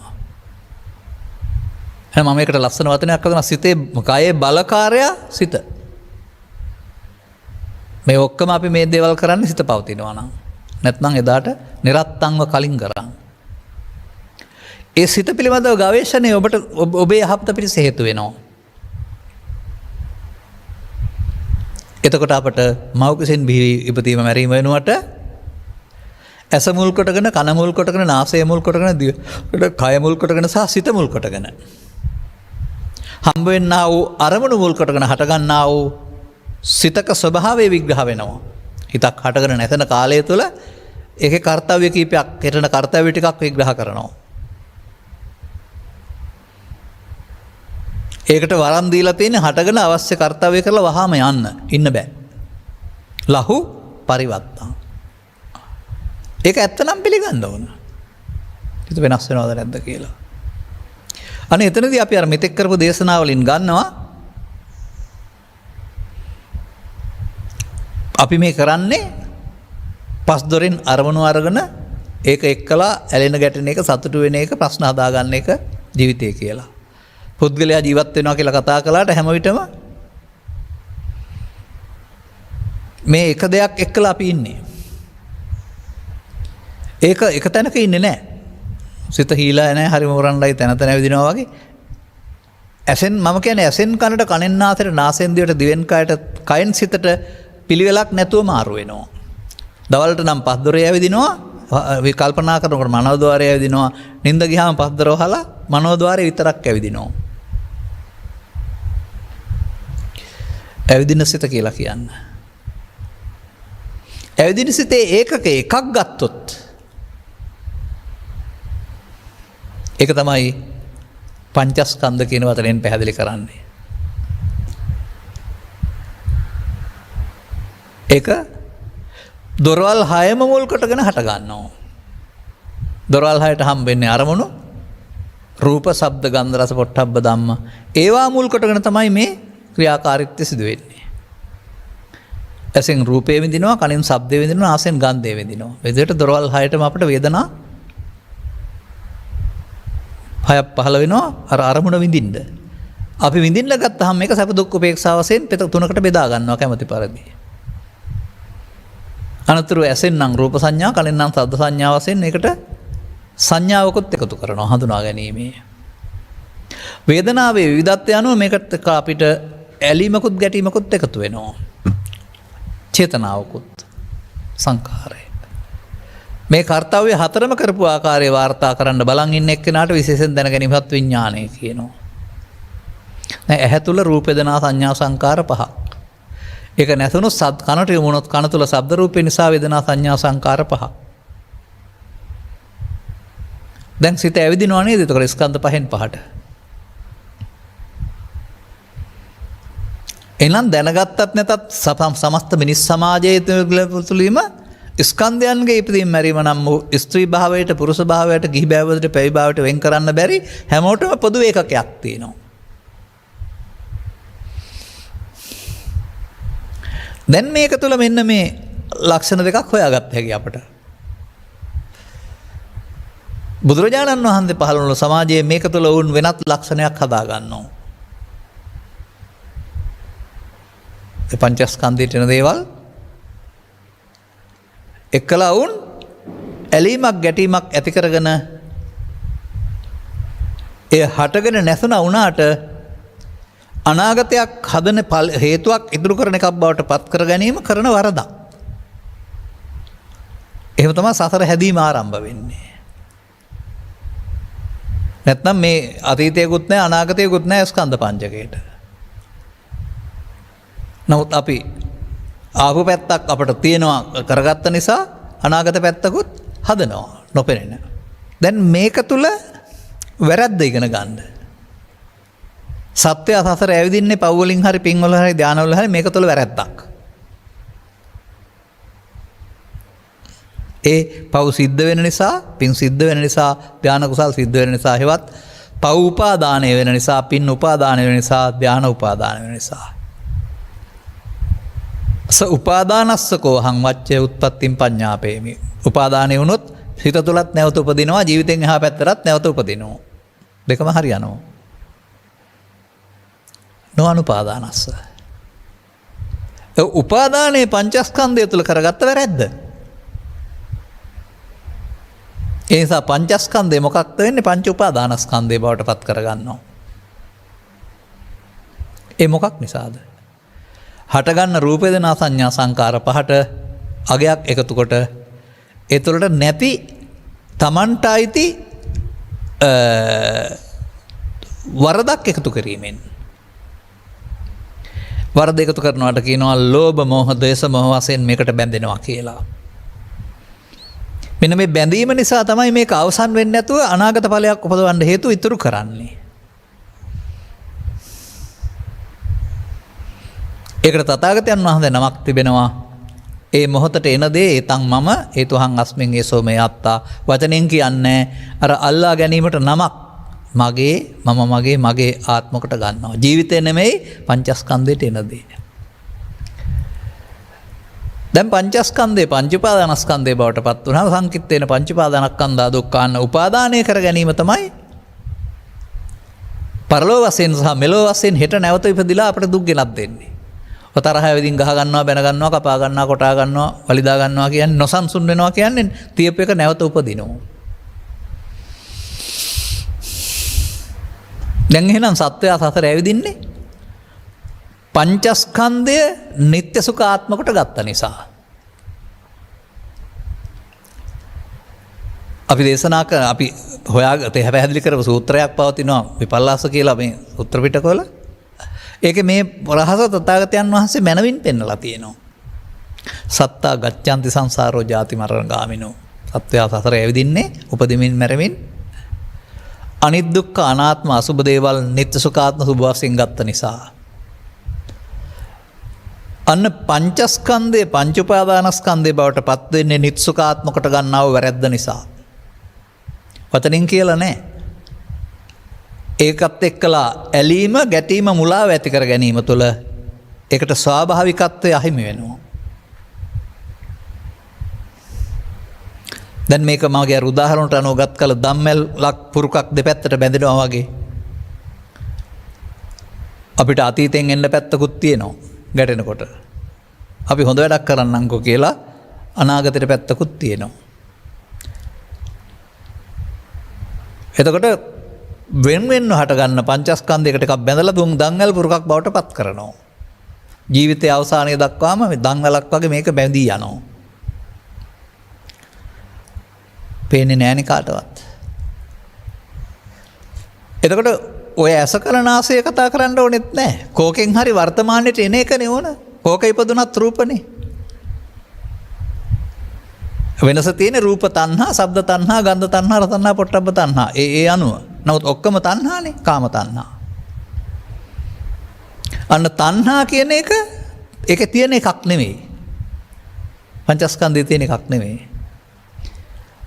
මම එකට ලස්සන වචනයක් කරන සිතේ කයේ බලකාරයා සිත. මේ ඔක්කොම අපි මේ දේවල් කරන්නේ සිත පවතිනවා නම්. නැත්නම් එදාට නිරත්තංව කලින් කරා. ඒ සිත පිළිබඳව ගවේෂණය ඔබට ඔබේ යහපත පිණිස හේතු වෙනවා. එතකොට අපට මව්කුසෙන් බිහි ඉපදීම මැරීම වෙනුවට ඇස මුල් කොටගෙන කන මුල් කොටගෙන නාසය මුල් කොටගෙන දිවට කය මුල් කොටගෙන සහ සිත මුල් කොටගෙන හම්බ වෙන්නා වූ අරමුණු මුල් කොටගෙන හටගන්නා වූ සිතක ස්වභාවය විග්‍රහ වෙනවා. හිතක් හටගෙන නැතන කාලය තුළ ඒකේ කර්තව්‍ය කීපයක් හිටන කර්තව්‍ය ටිකක් විග්‍රහ කරනවා. ඒකට වරම් දීලා තියෙන හටගෙන අවශ්‍ය කර්තව්‍ය කරලා වහාම යන්න ඉන්න බෑ. ලහු පරිවත්තා. ඒක ඇත්තනම් පිළිගන්න ඕන. හිත වෙනස් වෙනවද නැද්ද කියලා. අනේ එතනදී අපි අර මෙතෙක් කරපු දේශනාවලින් ගන්නවා අපි මේ කරන්නේ පස් දොරින් අරමුණු අරගෙන ඒක එක්කලා ඇලෙන ගැටෙන එක සතුටු වෙන එක ප්‍රශ්න හදාගන්න එක ජීවිතය කියලා. පුද්ගලයා ජීවත් වෙනවා කියලා කතා කළාට හැම විටම මේ එක දෙයක් එක්කලා අපි ඉන්නේ. ඒක එක තැනක ඉන්නේ නැහැ. සිත හීලා නැහැ හරි මොරණ්ඩයි තැන තැන ඇවිදිනවා වගේ. ඇසෙන් මම කියන්නේ ඇසෙන් කනට කනෙන් නාසයට නාසයෙන් දිවට දිවෙන් කයට කයෙන් සිතට පිළිවෙලක් නැතුව මාරු වෙනවා. දවල්ට නම් පස් දොරේ ඇවිදිනවා විකල්පනා කරනකොට මනෝද්වාරය ඇවිදිනවා. නිින්ද ගියාම පස් දොර වහලා මනෝද්වාරය විතරක් ඇවිදිනවා. ඇවිදින සිත කියලා කියන්න. ඇවිදින සිතේ ඒකක එකක් ගත්තොත් ඒක තමයි පංචස්කන්ධ කියන වචනයෙන් පැහැදිලි කරන්නේ. ඒක දොරවල් 6ම මුල් කොටගෙන හට ගන්නවා. දොරවල් 6ට හම්බෙන්නේ අරමුණු රූප, ශබ්ද, ගන්ධ, රස, පොට්ටබ්බ ධම්ම. ඒවා මුල් කොටගෙන තමයි මේ ක්‍රියාකාරීත්වය සිදු වෙන්නේ. ඇසෙන් රූපේ විඳිනවා, කනෙන් ශබ්දේ විඳිනවා, නාසයෙන් ගන්ධේ විඳිනවා. මේ විදිහට දොරවල් 6ටම අපිට වේදනා 6ක් පහළ වෙනවා අර අරමුණ විඳින්න. අපි විඳින්න ගත්තාම මේක සැප දුක් උපේක්ෂා වශයෙන් තුනකට බෙදා ගන්නවා කැමති පරිදි. අනතුරු ඇසෙන් නම් රූප සංඥා, කනෙන් නම් ශබ්ද සංඥා වශයෙන් ඒකට සංඥාවකුත් එකතු කරනවා හඳුනා ගැනීමේ. වේදනාවේ විවිධත්වය අනුව මේකට අපිට ඇලීමකුත් ගැටීමකුත් එකතු වෙනවා. චේතනාවකුත් සංඛාරය. මේ කර්තව්‍ය හතරම කරපු ආකාරය වාර්තා කරන්න බලන් ඉන්න එක්කෙනාට විශේෂයෙන් දැනගැනීමත් විඥානය කියනවා. දැන් ඇහැ තුල රූප වේදනා සංඥා සංකාර පහක්. ඒක නැතුණු කනට යමුනොත් කන තුල ශබ්ද රූපේ නිසා වේදනා සංඥා සංකාර පහක්. දැන් සිත ඇවිදිනව නේද? ඒතකොට ස්කන්ධ පහෙන් පහට. එනම් දැනගත්තත් නැතත් සමස්ත මිනිස් සමාජයේ තුළීම ස්කන්ධයන්ගේ ඉපදීම මැරීම නම් වූ ස්ත්‍රී භාවයට, පුරුෂ භාවයට, ගිහි භාවයට, පැවි භාවයට වෙන් කරන්න බැරි හැමෝටම පොදු ඒකකයක් තියෙනවා. දැන් මේක තුළ මෙන්න මේ ලක්ෂණ දෙකක් හොයාගත්ත හැකි අපට. බුදුරජාණන් වහන්සේ පහළ වුණු සමාජයේ මේක තුළ වුන් වෙනත් ලක්ෂණයක් හදා ගන්නවා. ඒ පංචස්කන්ධයට එන දේවල් එක්කලා වුන් ඇලීමක් ගැටීමක් ඇති කරගෙන එය හටගෙන නැසුණා වුණාට අනාගතයක් හදන හේතුවක් ඉදිරි කරන එකක් බවට පත් කර ගැනීම කරන වරදක්. එහෙම තමයි සසර හැදීම ආරම්භ වෙන්නේ. නැත්නම් මේ අතීතයකුත් නැහැ අනාගතයකුත් නැහැ ස්කන්ධ පංචකයට. නමුත් අපි ආපු පැත්තක් අපට තියෙනවා කරගත්ත නිසා අනාගත පැත්තකුත් හදනවා නොපෙනෙන. දැන් මේක තුල වැරද්ද ඉගෙන ගන්න. සත්‍ය සසර ඇවිදින්නේ පව් වලින් හරි පින් වල හරි ධාන වල හරි මේක තුල වැරද්දක්. ඒ පව් සිද්ධ වෙන නිසා, පින් සිද්ධ වෙන නිසා, ධාන කුසල් සිද්ධ වෙන නිසා, හෙවත් පව් උපාදානය වෙන නිසා, පින් උපාදානය වෙන නිසා, ධාන උපාදානය වෙන නිසා. උපාදානස්සකෝ හං වච්චේ උත්පත්තිම් පඤ්ඤාපේමි. උපාදානය වුණොත් හිත තුලත් නැවත උපදිනවා, ජීවිතෙන් එහා පැත්තටත් නැවත උපදිනවා. දෙකම හරියනවා. නොඅනුපාදානස්ස. උපාදානයේ පංචස්කන්ධය තුල කරගත්ත වැරැද්ද. ඒ නිසා පංචස්කන්ධය මොකක්ද වෙන්නේ? පංච උපාදානස්කන්ධය බවට පත් කරගන්නවා. ඒ මොකක් නිසාද? හටගන්න රූප වේදනා සංඥා සංකාර පහට අගයක් එකතු කොට ඒ තුළට නැති තමන්ට අයිති වරදක් එකතු කිරීමෙන්. වරද එකතු කරනවට කියනවා ලෝභ මෝහ ද්වේෂ මෝහ වශයෙන් මේකට බැඳෙනවා කියලා. මෙන්න මේ බැඳීම නිසා තමයි මේක අවසන් වෙන්නේ නැතුව අනාගත ඵලයක් උපදවන්න හේතු ඉතුරු කරන්නේ. ඒකට තථාගතයන් වහන්සේ නමක් තිබෙනවා. ඒ මොහොතට එන දේ ඒතන් මම හේතුහං අස්මින් ඒසෝ මේ අත්තා වචනෙන් කියන්නේ අර අල්ලා ගැනීමට නමක් මගේ මම මගේ ආත්මකට ගන්නවා. ජීවිතේ නෙමෙයි පංචස්කන්ධයට එන දේ. දැන් පංචස්කන්ධේ පංච උපාදානස්කන්ධේ බවට පත් වුණාම සංකිට්ඨේන පංච උපාදානස්කන්ධා දුක්ඛාන උපාදානය කර ගැනීම තමයි පරලෝ වශයෙන් සහ මෙලෝ වශයෙන් හෙට නැවත ඉපදිලා අපට දුක් ගෙනත් දෙන්නේ. තරහ ඇවිදින් ගහ ගන්නවා බැන ගන්නවා කපා ගන්නවා කොටා ගන්නවා වලිදා ගන්නවා කියන්නේ නොසන්සුන් වෙනවා කියන්නේ තියප එක නැවත උපදිනවා. දැන් එහෙනම් සත්වයා සසර ඇවිදින්නේ පංචස්කන්ධය නিত্য සුඛාත්මකට ගත්ත නිසා. අපි දේශනා කර අපි හොයාගත්තේ පැහැදිලි කරපු සූත්‍රයක් පවතිනවා විපල්ලාස කියලා මේ සූත්‍ර පිටකවල. ඒක මේ රහස තථාගතයන් වහන්සේ මනවින් පෙන්නලා තියෙනවා. සත්තා ගච්ඡanti සංසාරෝ ජාති මරණ ගාමිනෝ. සත්වයා සසර ඇවිදින්නේ උපදිමින් මැරෙමින් අනිදුක්ඛ අනාත්ම අසුබ දේවල් නিত্য සුඛාත්ම සුභ වශයෙන් ගත්ත නිසා. අන්න පංචස්කන්ධේ පංච උපාදානස්කන්ධේ බවට පත් වෙන්නේ නিত্য සුඛාත්මකට ගන්නව වැරද්ද නිසා. වචනින් කියලා නෑ. ඒකත් එක්කලා ඇලීම ගැටීම මුලාව ඇති කර ගැනීම තුළ ඒකට ස්වාභාවිකත්වය අහිමි වෙනවා. දැන් මේක මගේ උදාහරණට අනුව ගත් කල ධම්මැලක් පුරුකක් දෙපැත්තට බැඳෙනවා වගේ. අපිට අතීතයෙන් එන්න පැත්තකුත් තියෙනවා ගැටෙනකොට. අපි හොඳ වැඩක් කරන්නම්කෝ කියලා අනාගතයට පැත්තකුත් තියෙනවා. එතකොට වෙන්වෙන්ව හටගන්න පංචස්කන්ධයකට එකක් බැඳලා දුම් දංගල් පුරුකක් බවට පත් කරනවා. ජීවිතයේ අවසානය දක්වාම මේ දංගලක් වගේ මේක බැඳී යනවා. පේන්නේ නෑනේ කාටවත්. එතකොට ඔය ඇස කලනාසය කතා කරන්න ඕනෙත් නෑ. කෝකෙන් හරි වර්තමානයට එන එකනේ ඕන. කෝක ඉපදුනත් රූපනේ. වෙනස තියෙන රූප තණ්හා, ශබ්ද තණ්හා, ගන්ධ තණ්හා, රස තණ්හා, පොට්ටබ්බ තණ්හා. ඒ අනුව. නමුත් ඔක්කොම තණ්හානේ, කාම තණ්හා. අන්න තණ්හා කියන එක ඒකේ තියෙන එකක් නෙමෙයි. පංචස්කන්ධයේ තියෙන එකක් නෙමෙයි.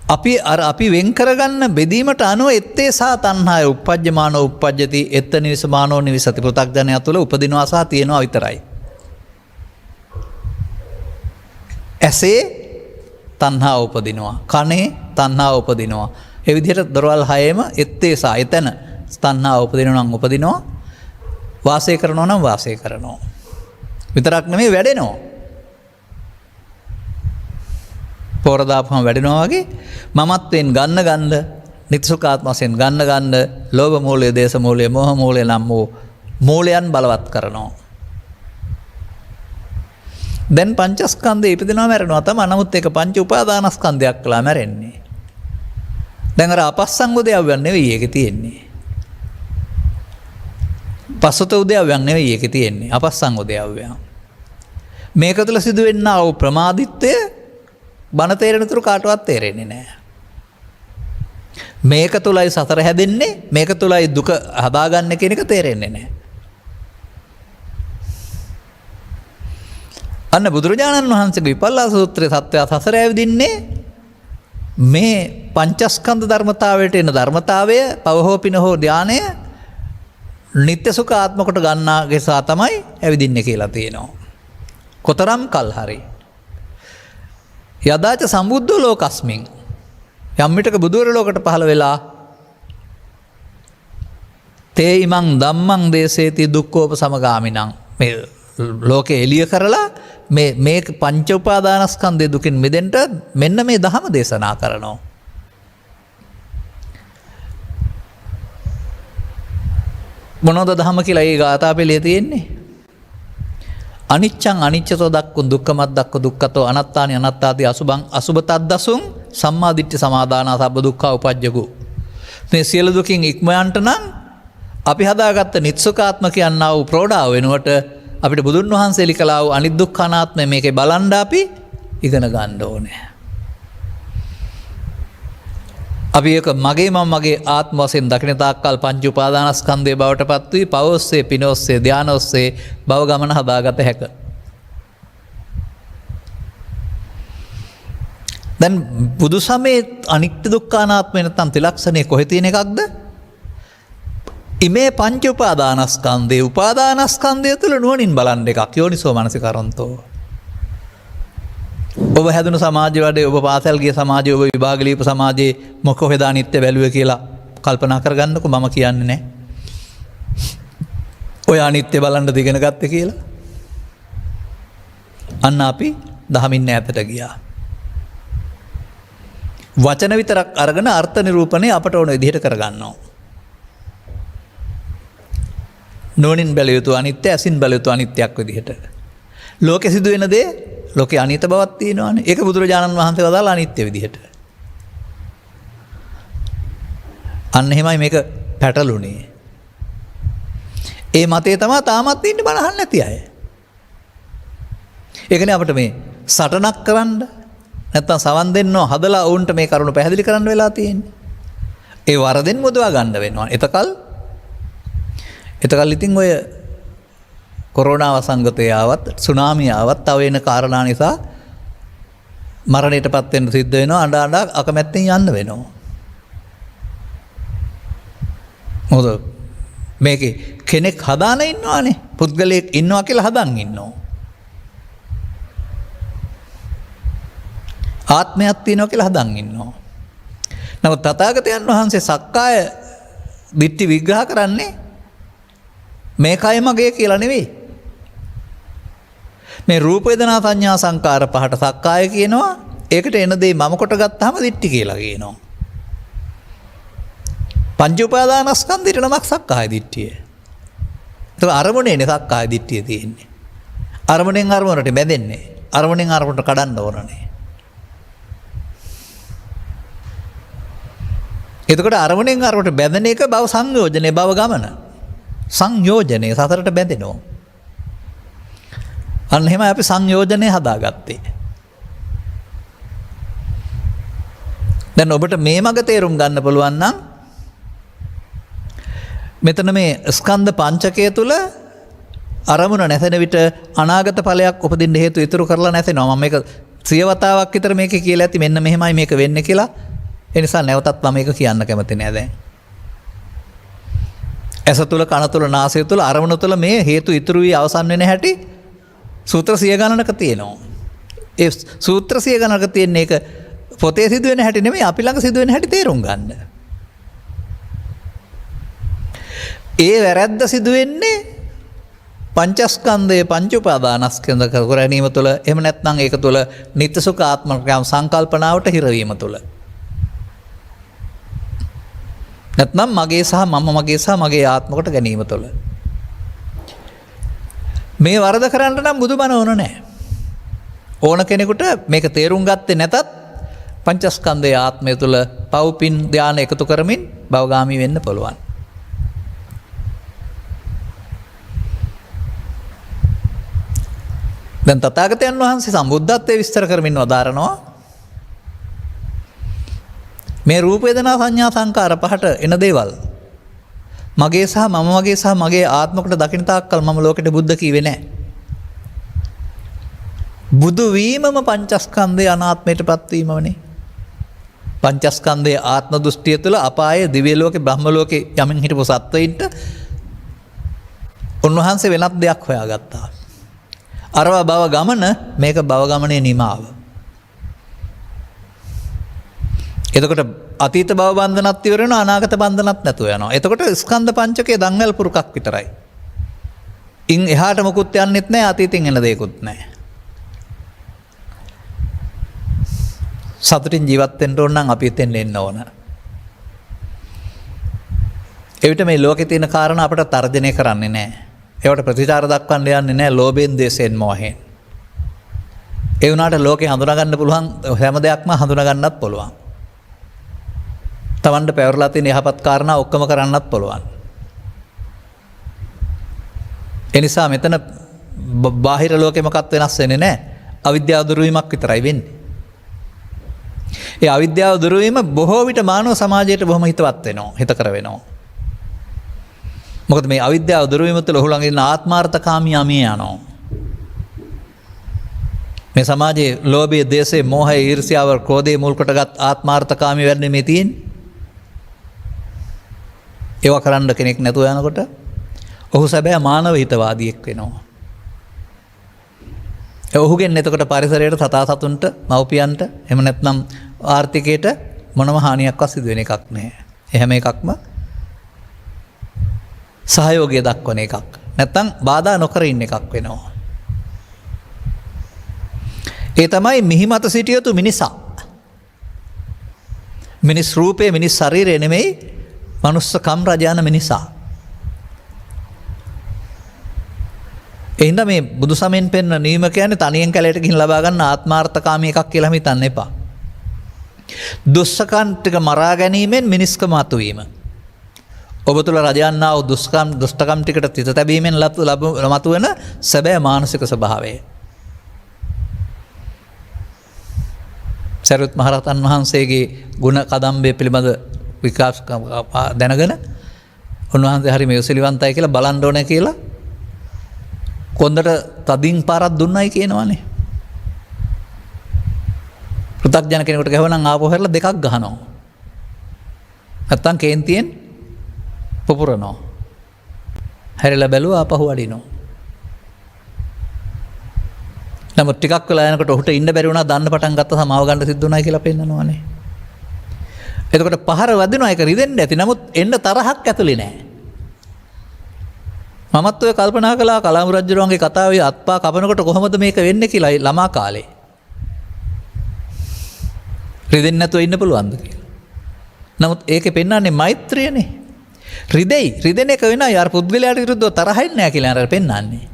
අපි වෙන් කරගන්න බෙදීමට අනුව එත්තේ සා තණ්හාය උප්පජ්ජමානෝ උප්පජ්ජති එත්ත නිවිසමානෝ නිවිසති පෘථග්ජනයා තුළ උපදිනවා සහ තියෙනවා විතරයි. ඇසේ තණ්හා උපදිනවා. කනේ තණ්හා උපදිනවා. ඒ විදිහට දොරවල් හයේම එත්තේ සා එතන තණ්හා උපදිනවා නම් උපදිනවා. වාසය කරනවා නම් වාසය කරනවා. විතරක් නෙමෙයි වැඩෙනවා. පොර දාපුවම වැඩෙනවා වගේ මමත්වෙන් ගන්න නিত্য සුඛාත්ම වශයෙන් ගන්න ලෝභ මූලය, දේශ මූලය, මෝහ මූලය නම් වූ මූලයන් බලවත් කරනවා. දැන් පංචස්කන්ධය ඉපදෙනවා මැරෙනවා තමයි. නමුත් ඒක පංච උපාදානස්කන්ධයක් කියලා මැරෙන්නේ. දැන් අර අපස්සං උදයවයන් නෙවෙයි ඒකේ තියෙන්නේ. පසුත උදයවයන් නෙවෙයි ඒකේ තියෙන්නේ. අපස්සං උදයවයන්. මේක තුළ සිදුවෙනා වූ ප්‍රමාදිත්වය බණ තේරෙන තුරු කාටවත් තේරෙන්නේ නැහැ. මේක තුලයි සතර හැදෙන්නේ, මේක තුලයි දුක හදාගන්න කියන එක තේරෙන්නේ නැහැ. අන්න බුදුරජාණන් වහන්සේගේ විපල්ලාස සූත්‍රයේ සත්‍යය සසර ඇවිදින්නේ මේ පංචස්කන්ධ ධර්මතාවයට එන ධර්මතාවය පවහෝ පිනහෝ ධානය නিত্য සුඛ ආත්මකට ගන්නාගේ සා තමයි ඇවිදින්නේ කියලා තියෙනවා. කොතරම් කල් හරි යදාච සම්බුද්ධෝ ලෝකස්මින් යම් විටක බුදුවර ලෝකයට පහළ වෙලා තේ ඉමං ධම්මං දේශේති දුක්ඛෝප සමගාමිනං මේ ලෝකේ එළිය කරලා මේ පංච උපාදානස්කන්ධය දුකින් මිදෙන්න මෙන්න මේ ධහම දේශනා කරනවා. මොනවද ධහම කියලා ඒ ගාථා පෙළේ තියෙන්නේ? අනිච්චං අනිච්චතෝ දක්ඛු දුක්ඛමත් දක්ඛු දුක්ඛතෝ අනත්තානි අනත්තාති අසුභං අසුභතද්දසුං සම්මා දිට්ඨි සමාදානා සබ්බ දුක්ඛා උපජ්ජගු. මේ සියලු දුකින් ඉක්ම යන්නට නම් අපි හදාගත්ත නිත්සුකාත්ම කියනා වූ ප්‍රෝඩාව වෙනුවට අපිට බුදුන් වහන්සේ ලිකලා වූ අනිදුක්ඛ අනාත්මය මේකේ බලන්න අපි ඉගෙන ගන්න ඕනේ. අපි එක මගේ මම මගේ ආත්ම වශයෙන් දකින තාක්කල් පංච උපාදානස්කන්ධය බවට පත් වී පව ඔස්සේ පින ඔස්සේ ධාන ඔස්සේ භව ගමන හදාගත හැක. දැන් බුදු සමයේ අනිත්‍ය දුක්ඛ අනාත්මය නැත්නම් ත්‍රිලක්ෂණය කොහෙ තියෙන එකක්ද? ඉමේ පංච උපාදානස්කන්ධේ උපාදානස්කන්ධය තුළ නුවණින් බලන්න එකක් යෝනිසෝ මනසිකරන්තෝ. ඔබ හැදුණු සමාජ වැඩේ ඔබ පාසල් ගිය සමාජයේ ඔබ විභාග ලියපු සමාජයේ මොකද අනිත්‍ය බැලුවේ කියලා කල්පනා කරගන්නකො. මම කියන්නේ නැහැ ඔය අනිත්‍ය බලන්න දිගෙන ගත්තේ කියලා. අන්න අපි දහමින් ඈතට ගියා. වචන විතරක් අරගෙන අර්ථ නිරූපණය අපට ඕන විදිහට කරගන්නවා. නෝනින් බැලිය යුතු අනිත්‍ය ඇසින් බැලිය යුතු අනිත්‍යයක් විදිහට. ලෝකෙ සිදුවෙන දේ ලෝකේ අනිත්‍ය බවක් තියෙනවානේ. ඒක බුදුරජාණන් වහන්සේ වදාළ අනිත්‍ය විදිහට. අන්න එහෙමයි මේක පැටළුනේ. ඒ මතේ තමයි තාමත් ඉන්නේ බනහන්න නැති අය. ඒකනේ අපිට මේ සටනක් කරන්න නැත්තම් සවන් දෙන්නව හදලා වුන්ට මේ කරුණ පැහැදිලි කරන්න වෙලා තියෙන්නේ. ඒ වරදෙන් මුදවා ගන්න වෙනවා. එතකල් ඉතින් ඔය කොරෝනා වසංගතය ආවත් සුනාමිය ආවත් තව වෙන කාරණා නිසා මරණයටපත් වෙන්න සිද්ධ වෙනවා. අඬ අඬ අකමැත්තෙන් යන්න වෙනවා. මොකද මේකේ කෙනෙක් හදාන ඉන්නවානේ. පුද්ගලයෙක් ඉන්නවා කියලා හදන් ඉන්නවා. ආත්මයක් තියෙනවා කියලා හදන් ඉන්නවා. නමුත් තථාගතයන් වහන්සේ සක්කාය දිට්ඨි විග්‍රහ කරන්නේ මේකයි මගේ කියලා නෙවෙයි. මේ රූප වේදනා සංඥා සංකාර පහට සක්කාය කියනවා. ඒකට එන දේ මම කොට ගත්තාම දිට්ඨි කියලා කියනවා. පංච උපාදානස්කන්ධයට නමක් සක්කාය දිට්ඨිය. ඒක අරමුණේනේ සක්කාය දිට්ඨිය තියෙන්නේ. අරමුණෙන් අරමුණට බැඳෙන්නේ. අරමුණෙන් අරමුණට කඩන්න ඕනනේ. එතකොට අරමුණෙන් අරමුණට බැඳෙන එක භව සංයෝජනේ භව ගමන. සංයෝජනේ සතරට බැඳෙනවා. අන්න එහෙමයි අපි සංයෝජනේ හදාගත්තේ. දැන් ඔබට මේ මග තේරුම් ගන්න පුළුවන් නම් මෙතන මේ ස්කන්ධ පංචකය තුල අරමුණ නැසෙන විට අනාගත ඵලයක් උපදින්න හේතු ඉතුරු කරලා නැසෙනවා. මම මේක සියවතාවක් විතර මේකේ කියලා ඇති මෙන්න මෙහෙමයි මේක වෙන්නේ කියලා. ඒ නිසා නැවතත් මම මේක කියන්න කැමති නෑ දැන්. ඇස තුල කන තුල නාසය තුල අරමුණ තුල මේ හේතු ඉතුරු වී අවසන් වෙන හැටි සූත්‍ර 100 ගණනක තියෙනවා. ඒ සූත්‍ර 100 ගණනක තියෙන එක පොතේ සිදුවෙන හැටි නෙමෙයි අපි ළඟ සිදුවෙන හැටි තේරුම් ගන්න. ඒ වැරද්ද සිදුවෙන්නේ පංචස්කන්ධයේ පංච උපාදානස්කන්ධ කර ගැනීම තුළ. එහෙම නැත්නම් ඒක තුළ නිත්‍ය සුඛ ආත්මකම් සංකල්පනාවට හිරවීම තුළ. නැත්නම් මගේ සහ මගේ සහ මගේ ආත්මකට ගැනීම තුළ. මේ වරද කරන්න නම් බුදුබණ ඕන නැහැ. ඕන කෙනෙකුට මේක තේරුම් ගත්තේ නැතත් පංචස්කන්ධයේ ආත්මය තුළ පව්පින් ධානය එකතු කරමින් භවගාමී වෙන්න පුළුවන්. දැන් තථාගතයන් වහන්සේ සම්බුද්ධත්වයේ විස්තර කරමින් වදාරනවා මේ රූප වේදනා සංඥා සංකාර පහට එන දේවල් මගේ සහ මගේ ආත්මකට දකින්න තාක්කල් මම ලෝකෙට බුද්ධ කීවේ නැහැ. බුදු වීමම පංචස්කන්ධයේ අනාත්මයටපත් වීමවනේ. පංචස්කන්ධයේ ආත්ම දෘෂ්ටිය තුළ අපායේ දිව්‍ය ලෝකේ බ්‍රහ්ම ලෝකේ යමින් හිටපු සත්වයින්ට උන්වහන්සේ වෙනත් දෙයක් හොයාගත්තා. අරවා භව ගමන මේක භව ගමනේ නිමාව. එතකොට අතීත භව බන්ධනත් ඉවර වෙනවා අනාගත බන්ධනත් නැතුව යනවා. එතකොට ස්කන්ධ පංචකයේ දන්වැල් පුරුකක් විතරයි. ඉන් එහාට මොකුත් යන්නෙත් නැහැ අතීතෙන් එන දෙයක්වත් නැහැ. සතුටින් ජීවත් වෙන්න ඕන නම් අපි එතෙන් එන්න ඕන. එවිට මේ ලෝකේ තියෙන කාරණා අපට තර්ජනය කරන්නේ නැහැ. ඒවට ප්‍රතිචාර දක්වන්න යන්නේ නැහැ ලෝභයෙන්, ද්වේෂයෙන්, මෝහයෙන්. ඒ වුණාට ලෝකේ හඳුනා ගන්න පුළුවන් හැම දෙයක්ම හඳුනා ගන්නත් පුළුවන්. තමන්ට පැවරලා තියෙන යහපත් කාරණා ඔක්කොම කරන්නත් පුළුවන්. ඒ නිසා මෙතන බාහිර ලෝකෙ මොකක්වත් වෙනස් වෙන්නේ නැහැ. අවිද්‍යාව දුරු වීමක් විතරයි වෙන්නේ. ඒ අවිද්‍යාව දුරු වීම බොහෝ විට මානව සමාජයට බොහොම හිතවත් වෙනවා, හිතකර වෙනවා. මොකද මේ අවිද්‍යාව දුරු වීම තුළ ඔහු ළඟ ඉන්න ආත්මාර්ථකාමී යමිය යනවා. මේ සමාජයේ ලෝභය, ද්වේෂය, මෝහය, ඊර්ෂ්‍යාව, ක්‍රෝධය මුල් කොටගත් ආත්මාර්ථකාමී වැඩනේ මේ තියෙන්නේ. ඒවා කරන්න කෙනෙක් නැතුව යනකොට ඔහු සැබෑ මානව හිතවාදියෙක් වෙනවා. ඔහුගෙන් එතකොට පරිසරයට, සතා සතුන්ට, මව්පියන්ට, එහෙම නැත්නම් ආර්ථිකයට මොනම හානියක්වත් සිදු වෙන එකක් නැහැ. එහෙම එකක්ම සහයෝගය දක්වන එකක්. නැත්නම් බාධා නොකර ඉන්න එකක් වෙනවා. ඒ තමයි මිහි මත සිටිය යුතු මිනිසා. මිනිස් රූපේ, මිනිස් ශරීරය නෙමෙයි මනුස්සකම් රජාන මිනිසා. එහෙනම් මේ බුදු සමෙන් පෙන්න නීම කියන්නේ තනියෙන් කැලේට ගිහින් ලබා ගන්න ආත්මාර්ථකාමී එකක් කියලා හිතන්න එපා. දුස්සකම් ටික මරා ගැනීමෙන් මිනිස්කම මතුවීම. ඔබ තුළ රජයන්නා වූ දුෂ්ටකම් ටිකට තිත තැබීමෙන් මතුවෙන සැබෑ මානසික ස්වභාවය. සරියුත් මහරහතන් වහන්සේගේ ගුණ කදම්බය පිළිබඳ විකාශ දැනගෙන උන්වහන්සේ හරි මෙවසිලිවන්තයි කියලා බලන්න ඕනේ කියලා කොන්දට තදින් පාරක් දුන්නයි කියනවානේ. පෘථග්ජන කෙනෙකුට ගහවනම් ආපහු හැරලා දෙකක් ගහනවා. නැත්තම් කේන්තියෙන් පුපුරනවා. හැරිලා බැලුවා ආපහු වඩිනවා. නමුත් ටිකක් වෙලා යනකොට ඔහුට ඉන්න බැරි වුණා, දාන්න පටන් ගත්ත සමාව ගන්න සිද්ධ වුණා කියලා පෙන්නනවානේ. එතකොට පහර වදිනවා, ඒක රිදෙන්න ඇති. නමුත් එන්න තරහක් ඇතුලේ නැහැ. මමත් ඔය කල්පනා කළා කලාම් රජුරුවන්ගේ කතාවේ අත්පා කපනකොට කොහොමද මේක වෙන්නේ කියලා ළමා කාලේ. රිදෙන්නේ නැතුව ඉන්න පුළුවන්ද කියලා. නමුත් ඒකේ පෙන්වන්නේ මෛත්‍රියනේ. රිදෙන එක වෙනයි. අර පුද්ගලයාට විරුද්ධව තරහින් නැහැ කියලා අර පෙන්වන්නේ.